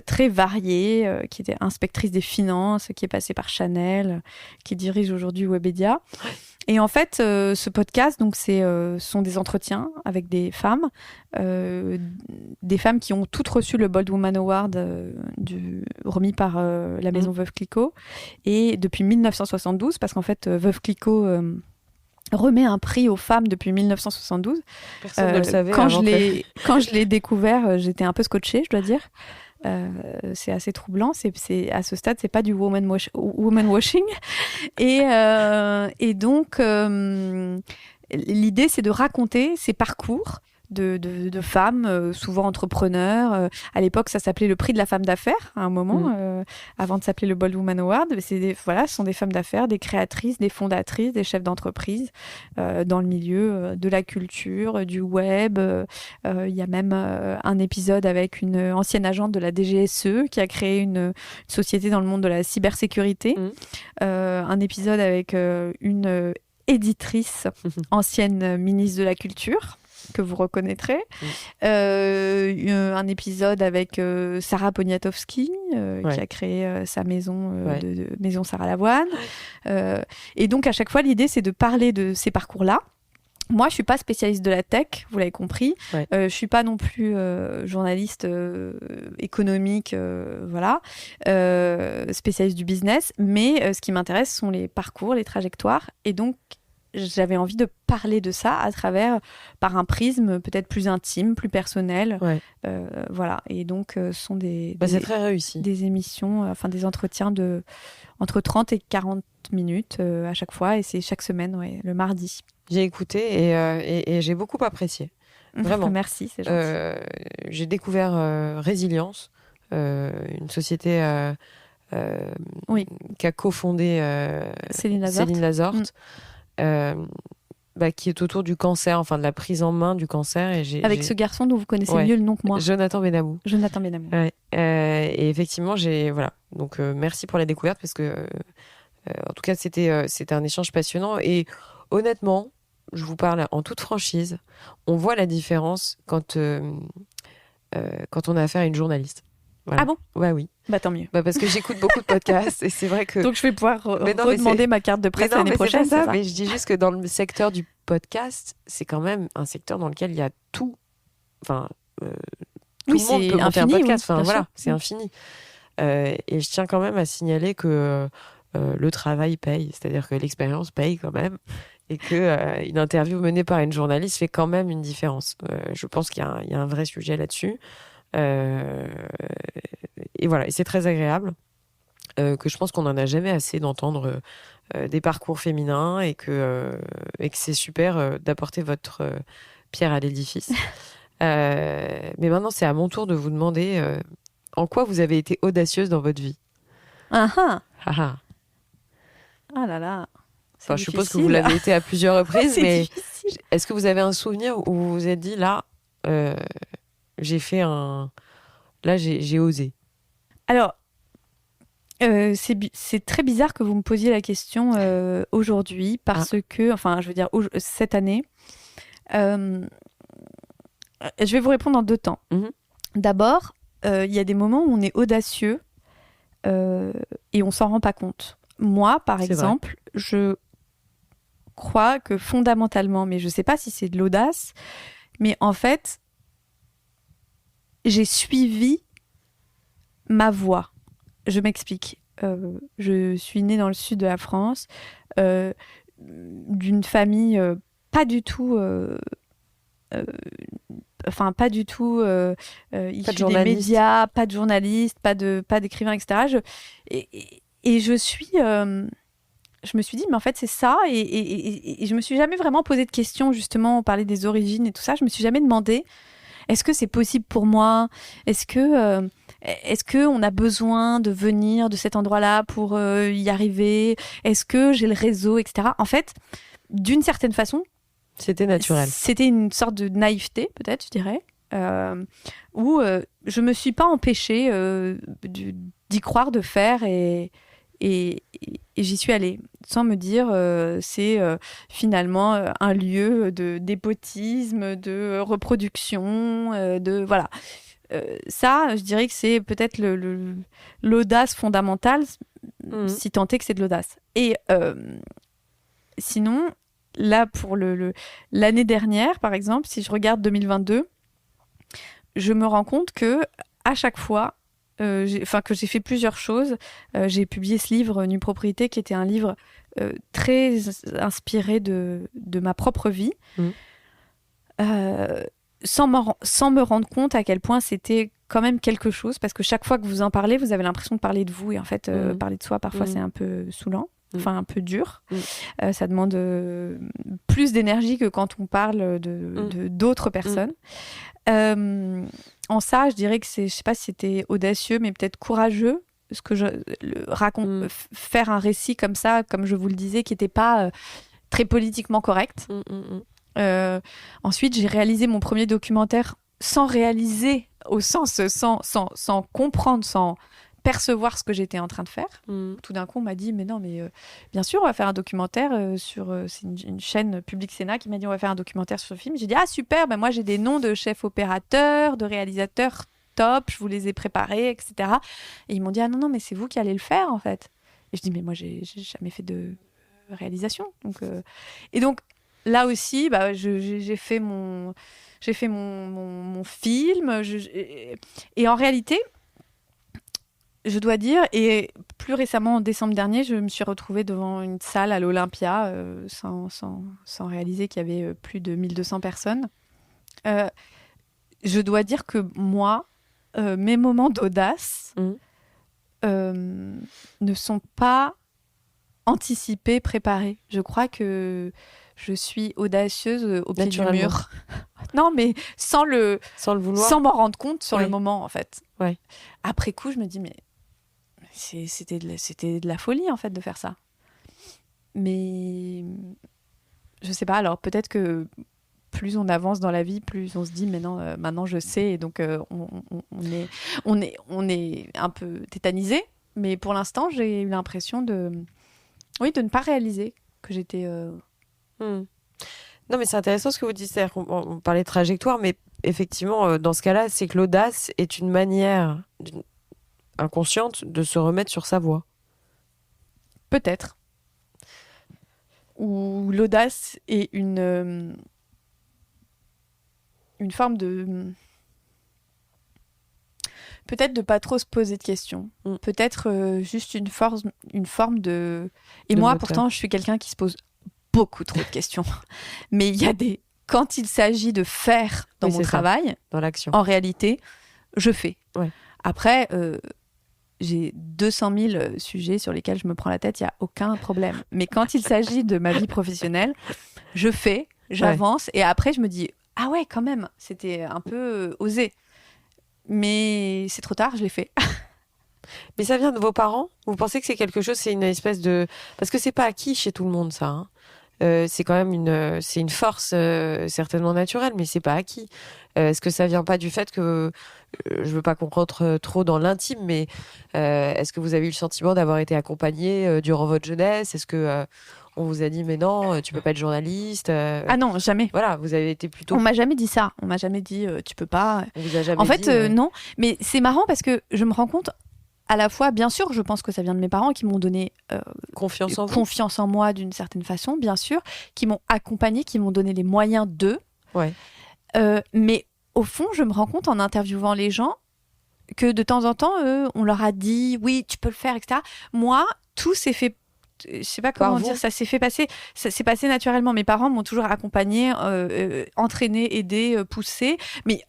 très variée, qui était inspectrice des finances, qui est passée par Chanel, qui dirige aujourd'hui Webedia. Et en fait, ce podcast, donc, sont des entretiens avec des femmes qui ont toutes reçu le Bold Woman Award remis par la maison Veuve Clicquot. Et depuis 1972, parce qu'en fait, Veuve Clicquot remet un prix aux femmes depuis 1972. Personne ne le savait. Quand je l'ai découvert, j'étais un peu scotchée, je dois dire. C'est assez troublant. À ce stade, c'est pas du woman washing. Et donc, l'idée, c'est de raconter ces parcours de femmes, souvent entrepreneurs. À l'époque, ça s'appelait le prix de la femme d'affaires, à un moment, avant de s'appeler le Bold Woman Award. Ce sont des femmes d'affaires, des créatrices, des fondatrices, des chefs d'entreprise dans le milieu de la culture, du web. Il y a même un épisode avec une ancienne agente de la DGSE qui a créé une société dans le monde de la cybersécurité. Un épisode avec une éditrice, ancienne ministre de la Culture, que vous reconnaîtrez. Un épisode avec Sarah Poniatowski, qui a créé sa maison, maison Sarah Lavoine. Et donc, à chaque fois, l'idée, c'est de parler de ces parcours-là. Moi, je suis pas spécialiste de la tech, vous l'avez compris. Je suis pas non plus journaliste économique, spécialiste du business. Mais ce qui m'intéresse sont les parcours, les trajectoires. Et donc, j'avais envie de parler de ça par un prisme peut-être plus intime, plus personnel. Voilà. Et donc, ce sont c'est très réussi. Des émissions, des entretiens entre 30 et 40 minutes à chaque fois. Et c'est chaque semaine, le mardi. J'ai écouté et j'ai beaucoup apprécié. Vraiment. Merci, c'est gentil. J'ai découvert Résilience, une société qu'a cofondée Céline Lazorte, qui est autour du cancer, de la prise en main du cancer. Avec ce garçon dont vous connaissez mieux le nom que moi. Jonathan Benamou. Et effectivement, Donc, merci pour la découverte parce que, en tout cas, c'était un échange passionnant. Et honnêtement, je vous parle en toute franchise, on voit la différence quand on a affaire à une journaliste. Voilà. Ah bon ? Oui. Tant mieux. Parce que j'écoute beaucoup de podcasts et c'est vrai que... Donc je vais pouvoir redemander ma carte de presse l'année prochaine. C'est ça. Mais je dis juste que dans le secteur du podcast, c'est quand même un secteur dans lequel il y a tout. Tout le monde peut monter un podcast. C'est infini. Et je tiens quand même à signaler que le travail paye, c'est-à-dire que l'expérience paye quand même. Et qu'une interview menée par une journaliste fait quand même une différence. Je pense qu'il y a un vrai sujet là-dessus. Et voilà, et c'est très agréable. Que je pense qu'on n'en a jamais assez d'entendre des parcours féminins et que c'est super d'apporter votre pierre à l'édifice. Mais maintenant, c'est à mon tour de vous demander en quoi vous avez été audacieuse dans votre vie. Ah là là. Je suppose que vous l'avez été à plusieurs reprises, mais difficile. Est-ce que vous avez un souvenir où vous vous êtes dit, là, j'ai osé? Alors, c'est très bizarre que vous me posiez la question aujourd'hui, parce que, cette année, je vais vous répondre en 2 temps. D'abord, il y a des moments où on est audacieux et on s'en rend pas compte. Moi, par exemple, je crois que fondamentalement, mais je sais pas si c'est de l'audace, mais en fait, j'ai suivi ma voie. Je m'explique. Je suis née dans le sud de la France, d'une famille pas du tout issue des médias, pas de journaliste, pas d'écrivain, etc. Et je me suis dit, mais en fait, c'est ça. Et je me suis jamais vraiment posé de questions, justement. On parlait des origines et tout ça. Je me suis jamais demandé, est-ce que c'est possible pour moi ? Est-ce que on a besoin de venir de cet endroit-là pour y arriver ? Est-ce que j'ai le réseau, etc. En fait, d'une certaine façon, c'était naturel. C'était une sorte de naïveté, peut-être, je dirais, où je me suis pas empêchée d'y croire, de faire, et j'y suis allée, sans me dire c'est finalement un lieu de d'épotisme, de reproduction, voilà. Ça, je dirais que c'est peut-être l'audace fondamentale, si tant est que c'est de l'audace. Et sinon, là, pour l'année dernière, par exemple, si je regarde 2022, je me rends compte que à chaque fois, que j'ai fait plusieurs choses. J'ai publié ce livre, Nue Propriété, qui était un livre très inspiré de ma propre vie, sans me rendre compte à quel point c'était quand même quelque chose, parce que chaque fois que vous en parlez, vous avez l'impression de parler de vous, et en fait, parler de soi, parfois, c'est un peu saoulant. enfin un peu dur. Ça demande plus d'énergie que quand on parle d'autres personnes. En ça, je dirais que je sais pas si c'était audacieux, mais peut-être courageux. Ce que faire un récit comme ça, comme je vous le disais, qui n'était pas très politiquement correct. Ensuite, j'ai réalisé mon premier documentaire sans réaliser, au sens sans comprendre, sans percevoir ce que j'étais en train de faire. Tout d'un coup, on m'a dit, mais non, mais bien sûr, on va faire un documentaire c'est une chaîne Public Sénat qui m'a dit, on va faire un documentaire sur ce film. J'ai dit, ah super, moi j'ai des noms de chefs opérateurs, de réalisateurs top, je vous les ai préparés, etc. Et ils m'ont dit, ah non, mais c'est vous qui allez le faire, en fait. Et je dis, mais moi, j'ai jamais fait de réalisation. Et donc, là aussi, j'ai fait mon film. Et en réalité, je dois dire, et plus récemment, en décembre dernier, je me suis retrouvée devant une salle à l'Olympia, sans réaliser qu'il y avait plus de 1200 personnes. Je dois dire que moi, mes moments d'audace ne sont pas anticipés, préparés. Je crois que je suis audacieuse au pied du mur. Non, mais sans le vouloir, sans m'en rendre compte sur le moment, en fait. Ouais. Après coup, je me dis, mais c'était de la folie, en fait, de faire ça. Mais je sais pas, alors peut-être que plus on avance dans la vie, plus on se dit, mais non, maintenant je sais, et donc on est un peu tétanisé. Mais pour l'instant, j'ai eu l'impression de ne pas réaliser que j'étais... Non, mais c'est intéressant ce que vous dites. On parlait de trajectoire, mais effectivement, dans ce cas-là, c'est que l'audace est une manière inconsciente de se remettre sur sa voie. Peut-être. Ou l'audace est une forme de... Peut-être de pas trop se poser de questions. Peut-être juste une forme de... Et moi, moteur. Pourtant, je suis quelqu'un qui se pose beaucoup trop de questions. Mais il y a des... Quand il s'agit de faire dans mon travail, dans l'action, en réalité, je fais. Ouais. Après, j'ai 200 000 sujets sur lesquels je me prends la tête, il n'y a aucun problème. Mais quand il s'agit de ma vie professionnelle, je fais, j'avance, et après, je me dis, ah ouais, quand même, c'était un peu osé. Mais c'est trop tard, je l'ai fait. Mais ça vient de vos parents ? Vous pensez que c'est quelque chose, c'est une espèce de... Parce que c'est pas acquis chez tout le monde, ça. Hein. C'est quand même une force certainement naturelle, mais c'est pas acquis. Est-ce que ça vient pas du fait que... je veux pas qu'on rentre trop dans l'intime, mais est-ce que vous avez eu le sentiment d'avoir été accompagné durant votre jeunesse ? Est-ce que... on vous a dit, mais non, tu peux pas être journaliste. Ah non, jamais. Voilà, vous avez été plutôt... On m'a jamais dit ça. On m'a jamais dit, tu peux pas. On vous a jamais en fait, dit, non. Mais c'est marrant parce que je me rends compte, à la fois, bien sûr, je pense que ça vient de mes parents qui m'ont donné confiance en moi d'une certaine façon, bien sûr, qui m'ont accompagnée, qui m'ont donné les moyens d'eux. Ouais. Mais au fond, je me rends compte en interviewant les gens que de temps en temps, on leur a dit, oui, tu peux le faire, etc. Moi, tout s'est fait... Je sais pas comment dire, ça s'est passé naturellement. Mes parents m'ont toujours accompagné, entraîné, aidé, poussé, mais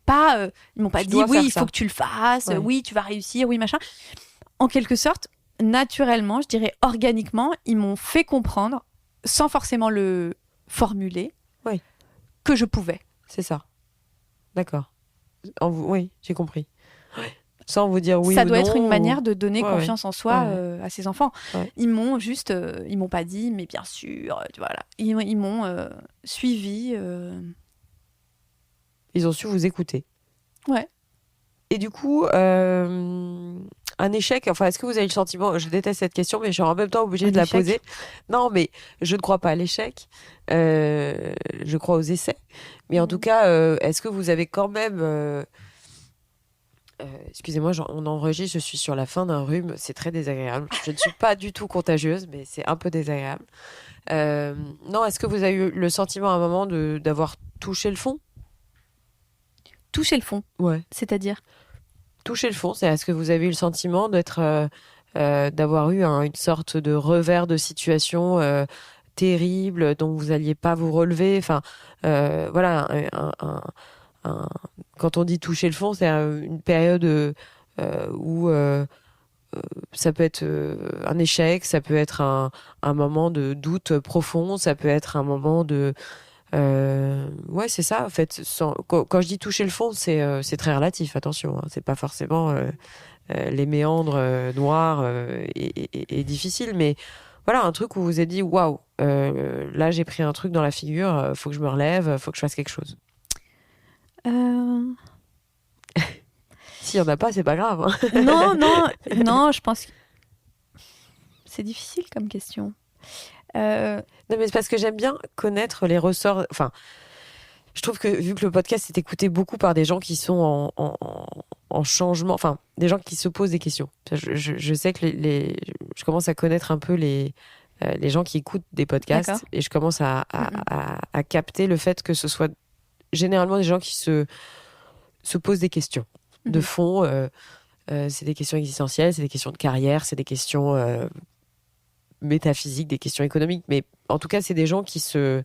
pas, ils m'ont pas dit oui, il faut que tu le fasses, oui, tu vas réussir, oui, machin. En quelque sorte, naturellement, je dirais organiquement, ils m'ont fait comprendre, sans forcément le formuler, que je pouvais. C'est ça. D'accord. Oui, j'ai compris. Sans vous dire oui ou non. Ça doit être une manière de donner confiance en soi à ses enfants. Ouais. Ils m'ont juste, ils m'ont pas dit, mais bien sûr, voilà. Ils m'ont suivi. Ils ont su vous écouter. Ouais. Et du coup, un échec, enfin, est-ce que vous avez le sentiment, je déteste cette question, mais je suis en même temps obligée de la poser. Non, mais je ne crois pas à l'échec. Je crois aux essais. Mais en tout cas, est-ce que vous avez quand même... excusez-moi, on enregistre, je suis sur la fin d'un rhume, c'est très désagréable. Je ne suis pas du tout contagieuse, mais c'est un peu désagréable. Non, est-ce que vous avez eu le sentiment à un moment d'avoir touché le fond ? Toucher le fond. Ouais. C'est-à-dire ? Toucher le fond, est-ce que vous avez eu le sentiment d'avoir eu une sorte de revers de situation terrible dont vous n'alliez pas vous relever ? Enfin, voilà, quand on dit toucher le fond, c'est une période où ça peut être un échec, ça peut être un moment de doute profond, ça peut être un moment de... ouais, c'est ça, en fait. Quand je dis toucher le fond, c'est très relatif, attention. Hein, c'est pas forcément les méandres noirs et difficiles, mais voilà, un truc où vous vous êtes dit, waouh, là j'ai pris un truc dans la figure, faut que je me relève, faut que je fasse quelque chose. S'il y en a pas, c'est pas grave. Hein. Non, je pense que c'est difficile comme question. Non, mais c'est parce que j'aime bien connaître les ressorts. Enfin, je trouve que vu que le podcast est écouté beaucoup par des gens qui sont en changement, enfin, des gens qui se posent des questions. Je sais que je commence à connaître un peu les gens qui écoutent des podcasts. D'accord. Et je commence à capter le fait que ce soit généralement des gens qui se posent des questions de fond. C'est des questions existentielles, c'est des questions de carrière, c'est des questions métaphysiques, des questions économiques. Mais en tout cas, c'est des gens qui se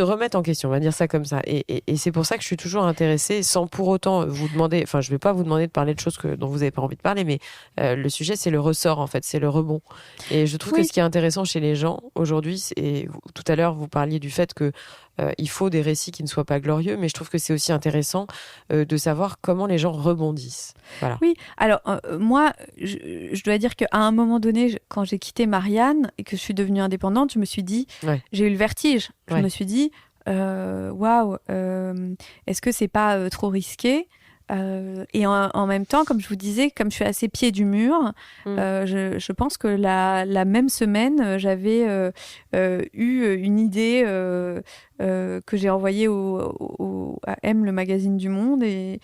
remettent en question, on va dire ça comme ça. Et c'est pour ça que je suis toujours intéressée, sans pour autant vous demander, enfin, je ne vais pas vous demander de parler de choses dont vous n'avez pas envie de parler, mais le sujet, c'est le ressort, en fait, c'est le rebond. Et je trouve que ce qui est intéressant chez les gens aujourd'hui, et tout à l'heure, vous parliez du fait que il faut des récits qui ne soient pas glorieux, mais je trouve que c'est aussi intéressant de savoir comment les gens rebondissent. Voilà. Oui, alors moi, je dois dire qu'à un moment donné, quand j'ai quitté Marianne et que je suis devenue indépendante, je me suis dit, j'ai eu le vertige. Je me suis dit, waouh, est-ce que c'est pas trop risqué ? Et en même temps, comme je vous disais, comme je suis assez pied du mur, je pense que la même semaine, j'avais eu une idée que j'ai envoyée à M, le magazine du Monde, et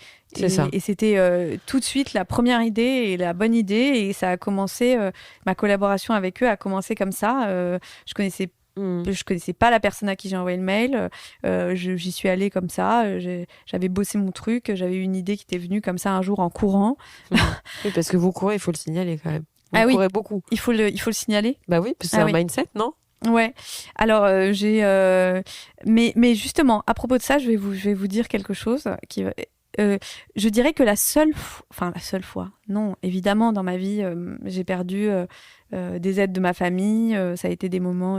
c'était tout de suite la première idée et la bonne idée, et ça a commencé, ma collaboration avec eux a commencé comme ça. Je connaissais pas la personne à qui j'ai envoyé le mail. J'y suis allée comme ça. J'avais bossé mon truc. J'avais eu une idée qui était venue comme ça un jour en courant. Oui, parce que vous courez, il faut le signaler quand même. Vous courez beaucoup. Il faut le signaler. Bah oui, parce que c'est un mindset, non ? Ouais. Alors mais justement, à propos de ça, je vais vous dire quelque chose qui je dirais que la seule fois, non, évidemment, dans ma vie, j'ai perdu des aides de ma famille, ça a été des moments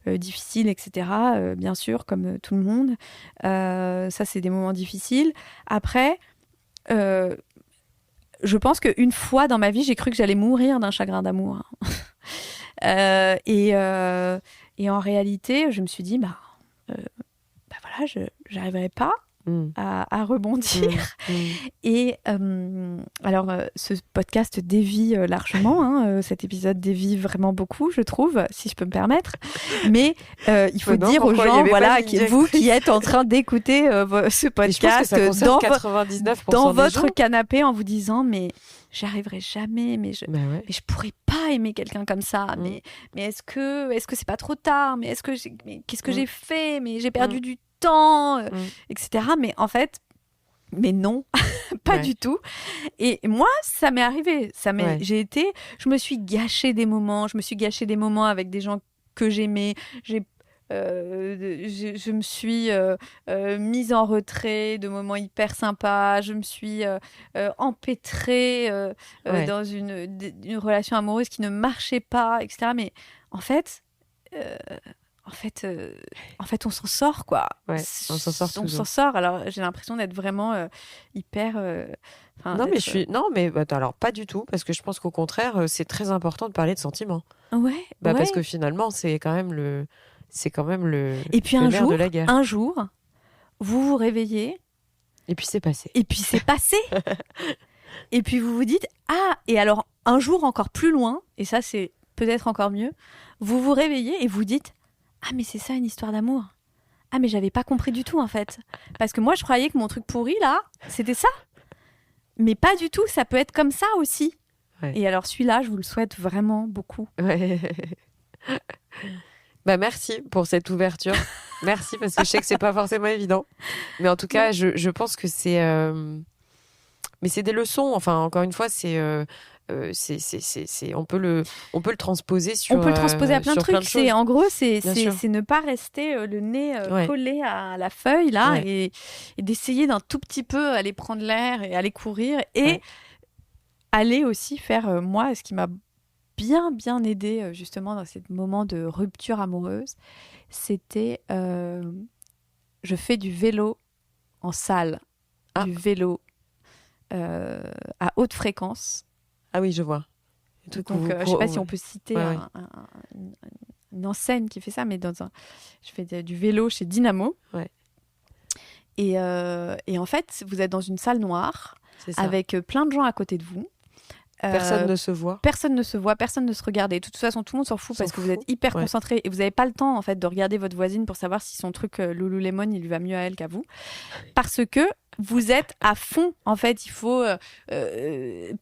difficiles, etc., bien sûr, comme tout le monde. Ça, c'est des moments difficiles. Après, je pense qu'une fois dans ma vie, j'ai cru que j'allais mourir d'un chagrin d'amour. Et en réalité, je me suis dit, voilà, je n'arriverai pas à rebondir. Et alors, ce podcast dévie largement, hein, cet épisode dévie vraiment beaucoup, je trouve, si je peux me permettre. Mais il faut dire aux gens, voilà, vous qui êtes en train d'écouter ce podcast dans votre canapé en vous disant, mais j'arriverai jamais, mais je pourrais pas aimer quelqu'un comme ça. Mais est-ce que c'est pas trop tard? Mais qu'est-ce que j'ai fait? Mais j'ai perdu du temps, etc. Mais en fait, mais non, pas du tout. Et moi, ça m'est arrivé. Je me suis gâché des moments. Je me suis gâché des moments avec des gens que j'aimais. Je me suis mise en retrait de moments hyper sympas. Je me suis empêtrée dans une relation amoureuse qui ne marchait pas, etc. Mais en fait, on s'en sort, quoi. Ouais, on s'en sort toujours. On s'en sort. Alors, j'ai l'impression d'être vraiment hyper... alors pas du tout, parce que je pense qu'au contraire, c'est très important de parler de sentiments. Ouais. Parce que finalement, c'est quand même le et puis nerf de la guerre. Un jour, vous vous réveillez. Et puis c'est passé. Et puis vous vous dites, et alors un jour encore plus loin, et ça c'est peut-être encore mieux, vous vous réveillez et vous dites, mais c'est ça une histoire d'amour. Mais j'avais pas compris du tout en fait. Parce que moi je croyais que mon truc pourri là, c'était ça. Mais pas du tout, ça peut être comme ça aussi. Ouais. Et alors celui-là, je vous le souhaite vraiment beaucoup. Ouais. Merci pour cette ouverture. Merci, parce que je sais que c'est pas forcément évident. Mais en tout cas, je pense que c'est... Mais c'est des leçons. Enfin, encore une fois, on peut le transposer sur... On peut le transposer à plein de trucs. En gros, c'est ne pas rester le nez collé à la feuille, là, et d'essayer d'un tout petit peu aller prendre l'air et aller courir. Et aller aussi faire, moi, ce qui m'a bien aidé justement dans ces moments de rupture amoureuse, c'était je fais du vélo en salle, du vélo à haute fréquence. Ah oui, je vois. Donc, je ne sais pas si on peut citer une enseigne qui fait ça, mais je fais du vélo chez Dynamo. Ouais. Et en fait, vous êtes dans une salle noire avec plein de gens à côté de vous. Personne ne se voit. Personne ne se voit, personne ne se regarde. Et de toute façon, tout le monde s'en fout parce que vous êtes hyper concentré et vous n'avez pas le temps en fait de regarder votre voisine pour savoir si son truc Lululemon il lui va mieux à elle qu'à vous. Parce que vous êtes à fond. En fait, il faut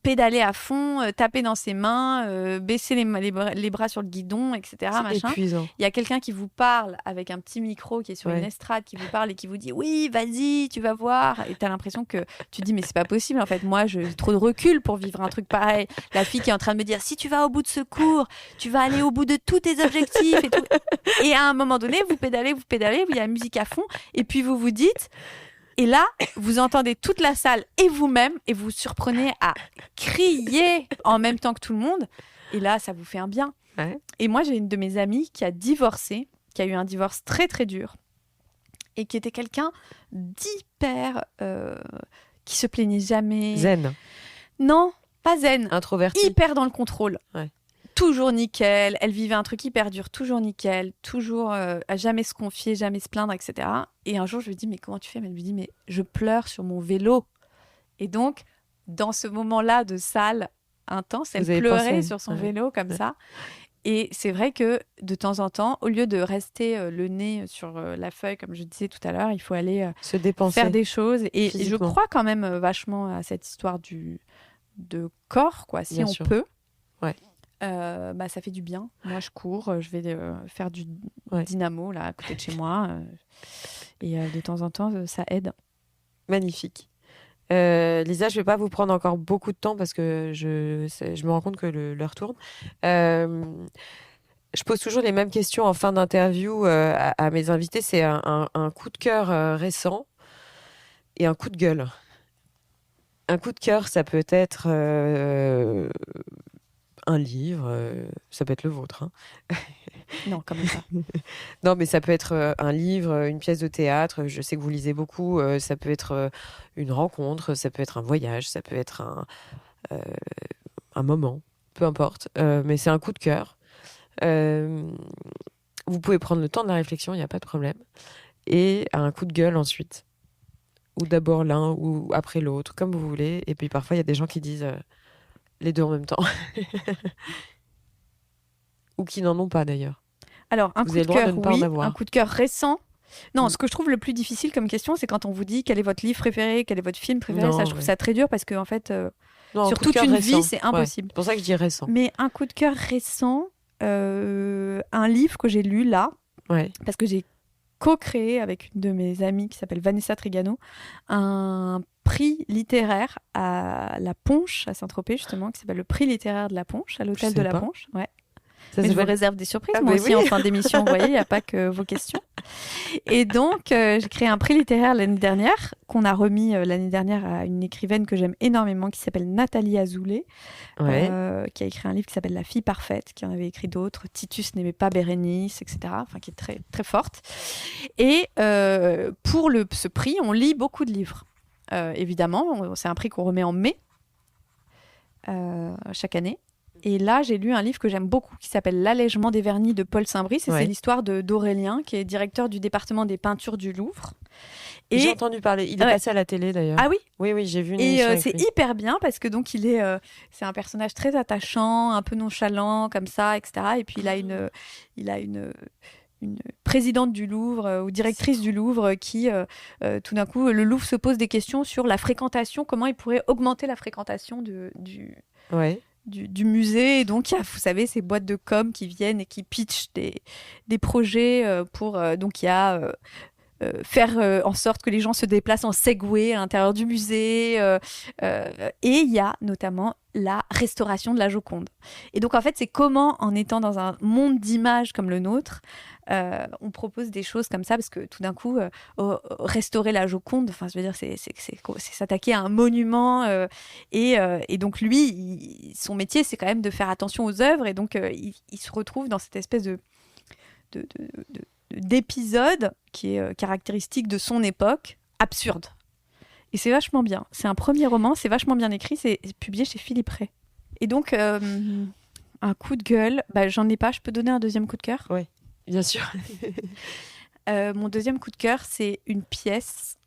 pédaler à fond, taper dans ses mains, baisser les bras sur le guidon, etc. C'est épuisant. Il y a quelqu'un qui vous parle avec un petit micro qui est sur une estrade, qui vous parle et qui vous dit « Oui, vas-y, tu vas voir ». Et tu as l'impression que tu dis « Mais c'est pas possible, en fait. Moi, j'ai trop de recul pour vivre un truc pareil. » La fille qui est en train de me dire « Si tu vas au bout de ce cours, tu vas aller au bout de tous tes objectifs. » et tout. Et à un moment donné, vous pédalez, il y a la musique à fond. Et puis, vous vous dites... Et là, vous entendez toute la salle et vous-même, et vous surprenez à crier en même temps que tout le monde. Et là, ça vous fait un bien. Ouais. Et moi, j'ai une de mes amies qui a divorcé, qui a eu un divorce très, très dur, et qui était quelqu'un d'hyper... qui se plaignait jamais. Zen. Non, pas zen. Introverti. Hyper dans le contrôle. Ouais. Toujours nickel. Elle vivait un truc hyper dur, toujours nickel, toujours à jamais se confier, jamais se plaindre, etc. Et un jour, je lui dis, mais comment tu fais? Elle lui dit, mais je pleure sur mon vélo. Et donc, dans ce moment-là de salle intense, elle pleurait sur son vélo comme ça. Et c'est vrai que de temps en temps, au lieu de rester le nez sur la feuille, comme je disais tout à l'heure, il faut aller se dépenser, faire des choses. Et physiquement. je crois quand même vachement à cette histoire de corps, quoi, si on peut. Ouais. Ça fait du bien. Moi, je cours, je vais faire du dynamo là à côté de chez moi, et de temps en temps, ça aide. Magnifique. Lisa, je ne vais pas vous prendre encore beaucoup de temps parce que je me rends compte que l'heure tourne. Je pose toujours les mêmes questions en fin d'interview à mes invités. C'est un coup de cœur récent et un coup de gueule. Un coup de cœur, ça peut être un livre, ça peut être le vôtre. Hein. Non, comme ça. Non, mais ça peut être un livre, une pièce de théâtre. Je sais que vous lisez beaucoup. Ça peut être une rencontre, ça peut être un voyage, ça peut être un moment, peu importe. Mais c'est un coup de cœur. Vous pouvez prendre le temps de la réflexion, il n'y a pas de problème. Et un coup de gueule ensuite. Ou d'abord l'un ou après l'autre, comme vous voulez. Et puis parfois, il y a des gens qui disent les deux en même temps. Ou qui n'en ont pas d'ailleurs. Alors, un coup de cœur, oui. Un coup de cœur récent. Non, ce que je trouve le plus difficile comme question, c'est quand on vous dit quel est votre livre préféré, quel est votre film préféré. Non, ça, je trouve ça très dur parce qu'en fait, sur toute une vie, c'est impossible. C'est pour ça que je dis récent. Mais un coup de cœur récent, un livre que j'ai lu là, parce que j'ai co-créé avec une de mes amies qui s'appelle Vanessa Trigano, un prix littéraire à La Ponche, à Saint-Tropez justement, qui s'appelle le prix littéraire de La Ponche, à l'hôtel de La Ponche. Ouais. Mais je vous réserve des surprises, moi aussi, en fin d'émission, vous voyez, il n'y a pas que vos questions. Et donc, j'ai créé un prix littéraire l'année dernière, qu'on a remis l'année dernière à une écrivaine que j'aime énormément, qui s'appelle Nathalie Azoulay, qui a écrit un livre qui s'appelle La fille parfaite, qui en avait écrit d'autres, Titus n'aimait pas Bérénice, etc., enfin, qui est très, très forte. Et pour ce prix, on lit beaucoup de livres. Évidemment, c'est un prix qu'on remet en mai, chaque année. Et là, j'ai lu un livre que j'aime beaucoup qui s'appelle L'allègement des vernis de Paul Saint-Brice. Et c'est l'histoire d'Aurélien, qui est directeur du département des peintures du Louvre. Et j'ai entendu parler. Il est passé à la télé d'ailleurs. Ah oui? Oui, j'ai vu une émission. Et c'est hyper bien parce que donc c'est un personnage très attachant, un peu nonchalant comme ça, etc. Et puis il a une présidente du Louvre ou directrice du Louvre qui, tout d'un coup, le Louvre se pose des questions sur la fréquentation, comment il pourrait augmenter la fréquentation du musée. Et donc, il y a, vous savez, ces boîtes de com qui viennent et qui pitchent des projets pour... donc, il y a faire en sorte que les gens se déplacent en Segway à l'intérieur du musée. Et il y a notamment la restauration de la Joconde. Et donc, en fait, c'est comment, en étant dans un monde d'images comme le nôtre, on propose des choses comme ça, parce que tout d'un coup, restaurer la Joconde, enfin, je veux dire, c'est s'attaquer à un monument. Et donc, lui, son métier, c'est quand même de faire attention aux œuvres. Et donc, il se retrouve dans cette espèce d'épisode qui est caractéristique de son époque, absurde. Et c'est vachement bien. C'est un premier roman, c'est vachement bien écrit, c'est publié chez Philippe Ray. Et donc, un coup de gueule, j'en ai pas, je peux donner un deuxième coup de cœur ? Oui, bien sûr. Mon deuxième coup de cœur, c'est une pièce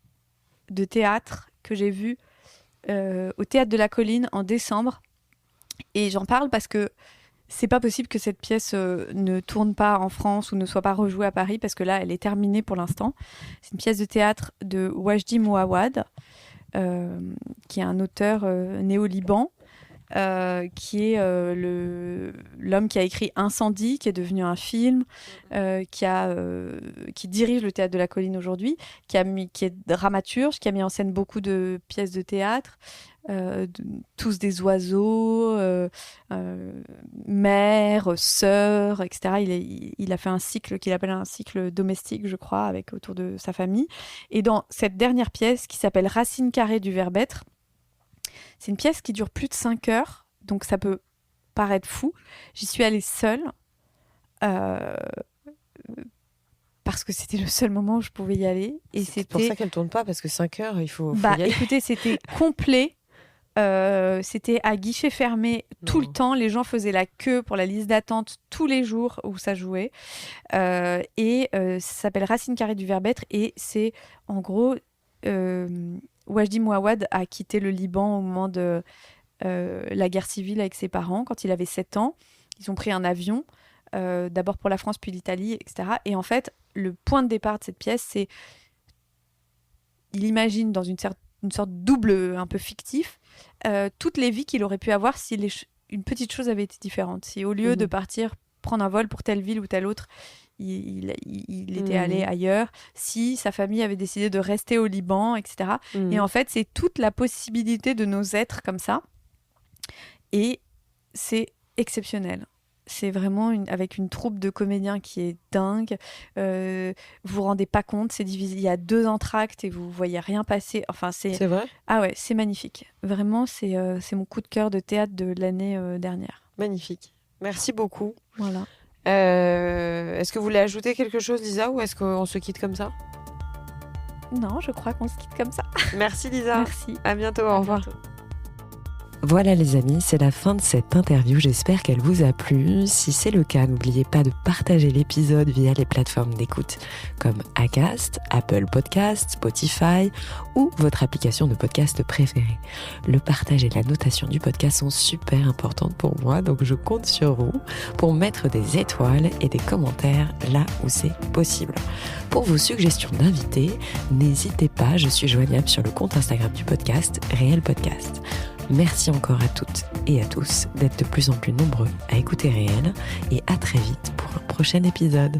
de théâtre que j'ai vue au Théâtre de la Colline en décembre. Et j'en parle parce que c'est pas possible que cette pièce ne tourne pas en France ou ne soit pas rejouée à Paris, parce que là, elle est terminée pour l'instant. C'est une pièce de théâtre de Wajdi Mouawad, qui est un auteur né au Liban, qui est l'homme qui a écrit Incendie, qui est devenu un film, qui dirige le Théâtre de la Colline aujourd'hui, qui est dramaturge, qui a mis en scène beaucoup de pièces de théâtre, tous des oiseaux, mère, sœur, etc. Il a fait un cycle qu'il appelle un cycle domestique, je crois, avec autour de sa famille. Et dans cette dernière pièce qui s'appelle Racine carrée du verbe être, c'est une pièce qui dure plus de 5 heures, donc ça peut paraître fou. J'y suis allée seule, parce que c'était le seul moment où je pouvais y aller. Et c'est pour ça qu'elle tourne pas, parce que 5 heures, il faut y aller. Écoutez, c'était complet. C'était à guichet fermé tout le temps. Les gens faisaient la queue pour la liste d'attente tous les jours où ça jouait. Ça s'appelle Racine carrée du verbe être, et c'est en gros... Wajdi Mouawad a quitté le Liban au moment de la guerre civile avec ses parents, quand il avait 7 ans. Ils ont pris un avion, d'abord pour la France, puis l'Italie, etc. Et en fait, le point de départ de cette pièce, c'est... Il imagine dans une sorte de double un peu fictif, toutes les vies qu'il aurait pu avoir si une petite chose avait été différente. Si au lieu de partir prendre un vol pour telle ville ou telle autre, il était allé ailleurs, si sa famille avait décidé de rester au Liban, etc. Et en fait, c'est toute la possibilité de nos êtres comme ça. Et c'est exceptionnel. C'est vraiment avec une troupe de comédiens qui est dingue. Vous vous rendez pas compte, c'est divisé. Il y a 2 entr'actes et vous voyez rien passer. Enfin, c'est vrai ? Ah ouais, c'est magnifique. Vraiment, c'est mon coup de cœur de théâtre de l'année dernière. Magnifique. Merci beaucoup. Voilà. Est-ce que vous voulez ajouter quelque chose, Lisa, ou est-ce qu'on se quitte comme ça ? Non, je crois qu'on se quitte comme ça. Merci, Lisa. Merci. À bientôt. Au revoir. Bientôt. Voilà les amis, c'est la fin de cette interview, j'espère qu'elle vous a plu. Si c'est le cas, n'oubliez pas de partager l'épisode via les plateformes d'écoute comme Acast, Apple Podcasts, Spotify ou votre application de podcast préférée. Le partage et la notation du podcast sont super importantes pour moi, donc je compte sur vous pour mettre des étoiles et des commentaires là où c'est possible. Pour vos suggestions d'invités, n'hésitez pas, je suis joignable sur le compte Instagram du podcast, Réel Podcast. Merci encore à toutes et à tous d'être de plus en plus nombreux à écouter Réel, et à très vite pour un prochain épisode.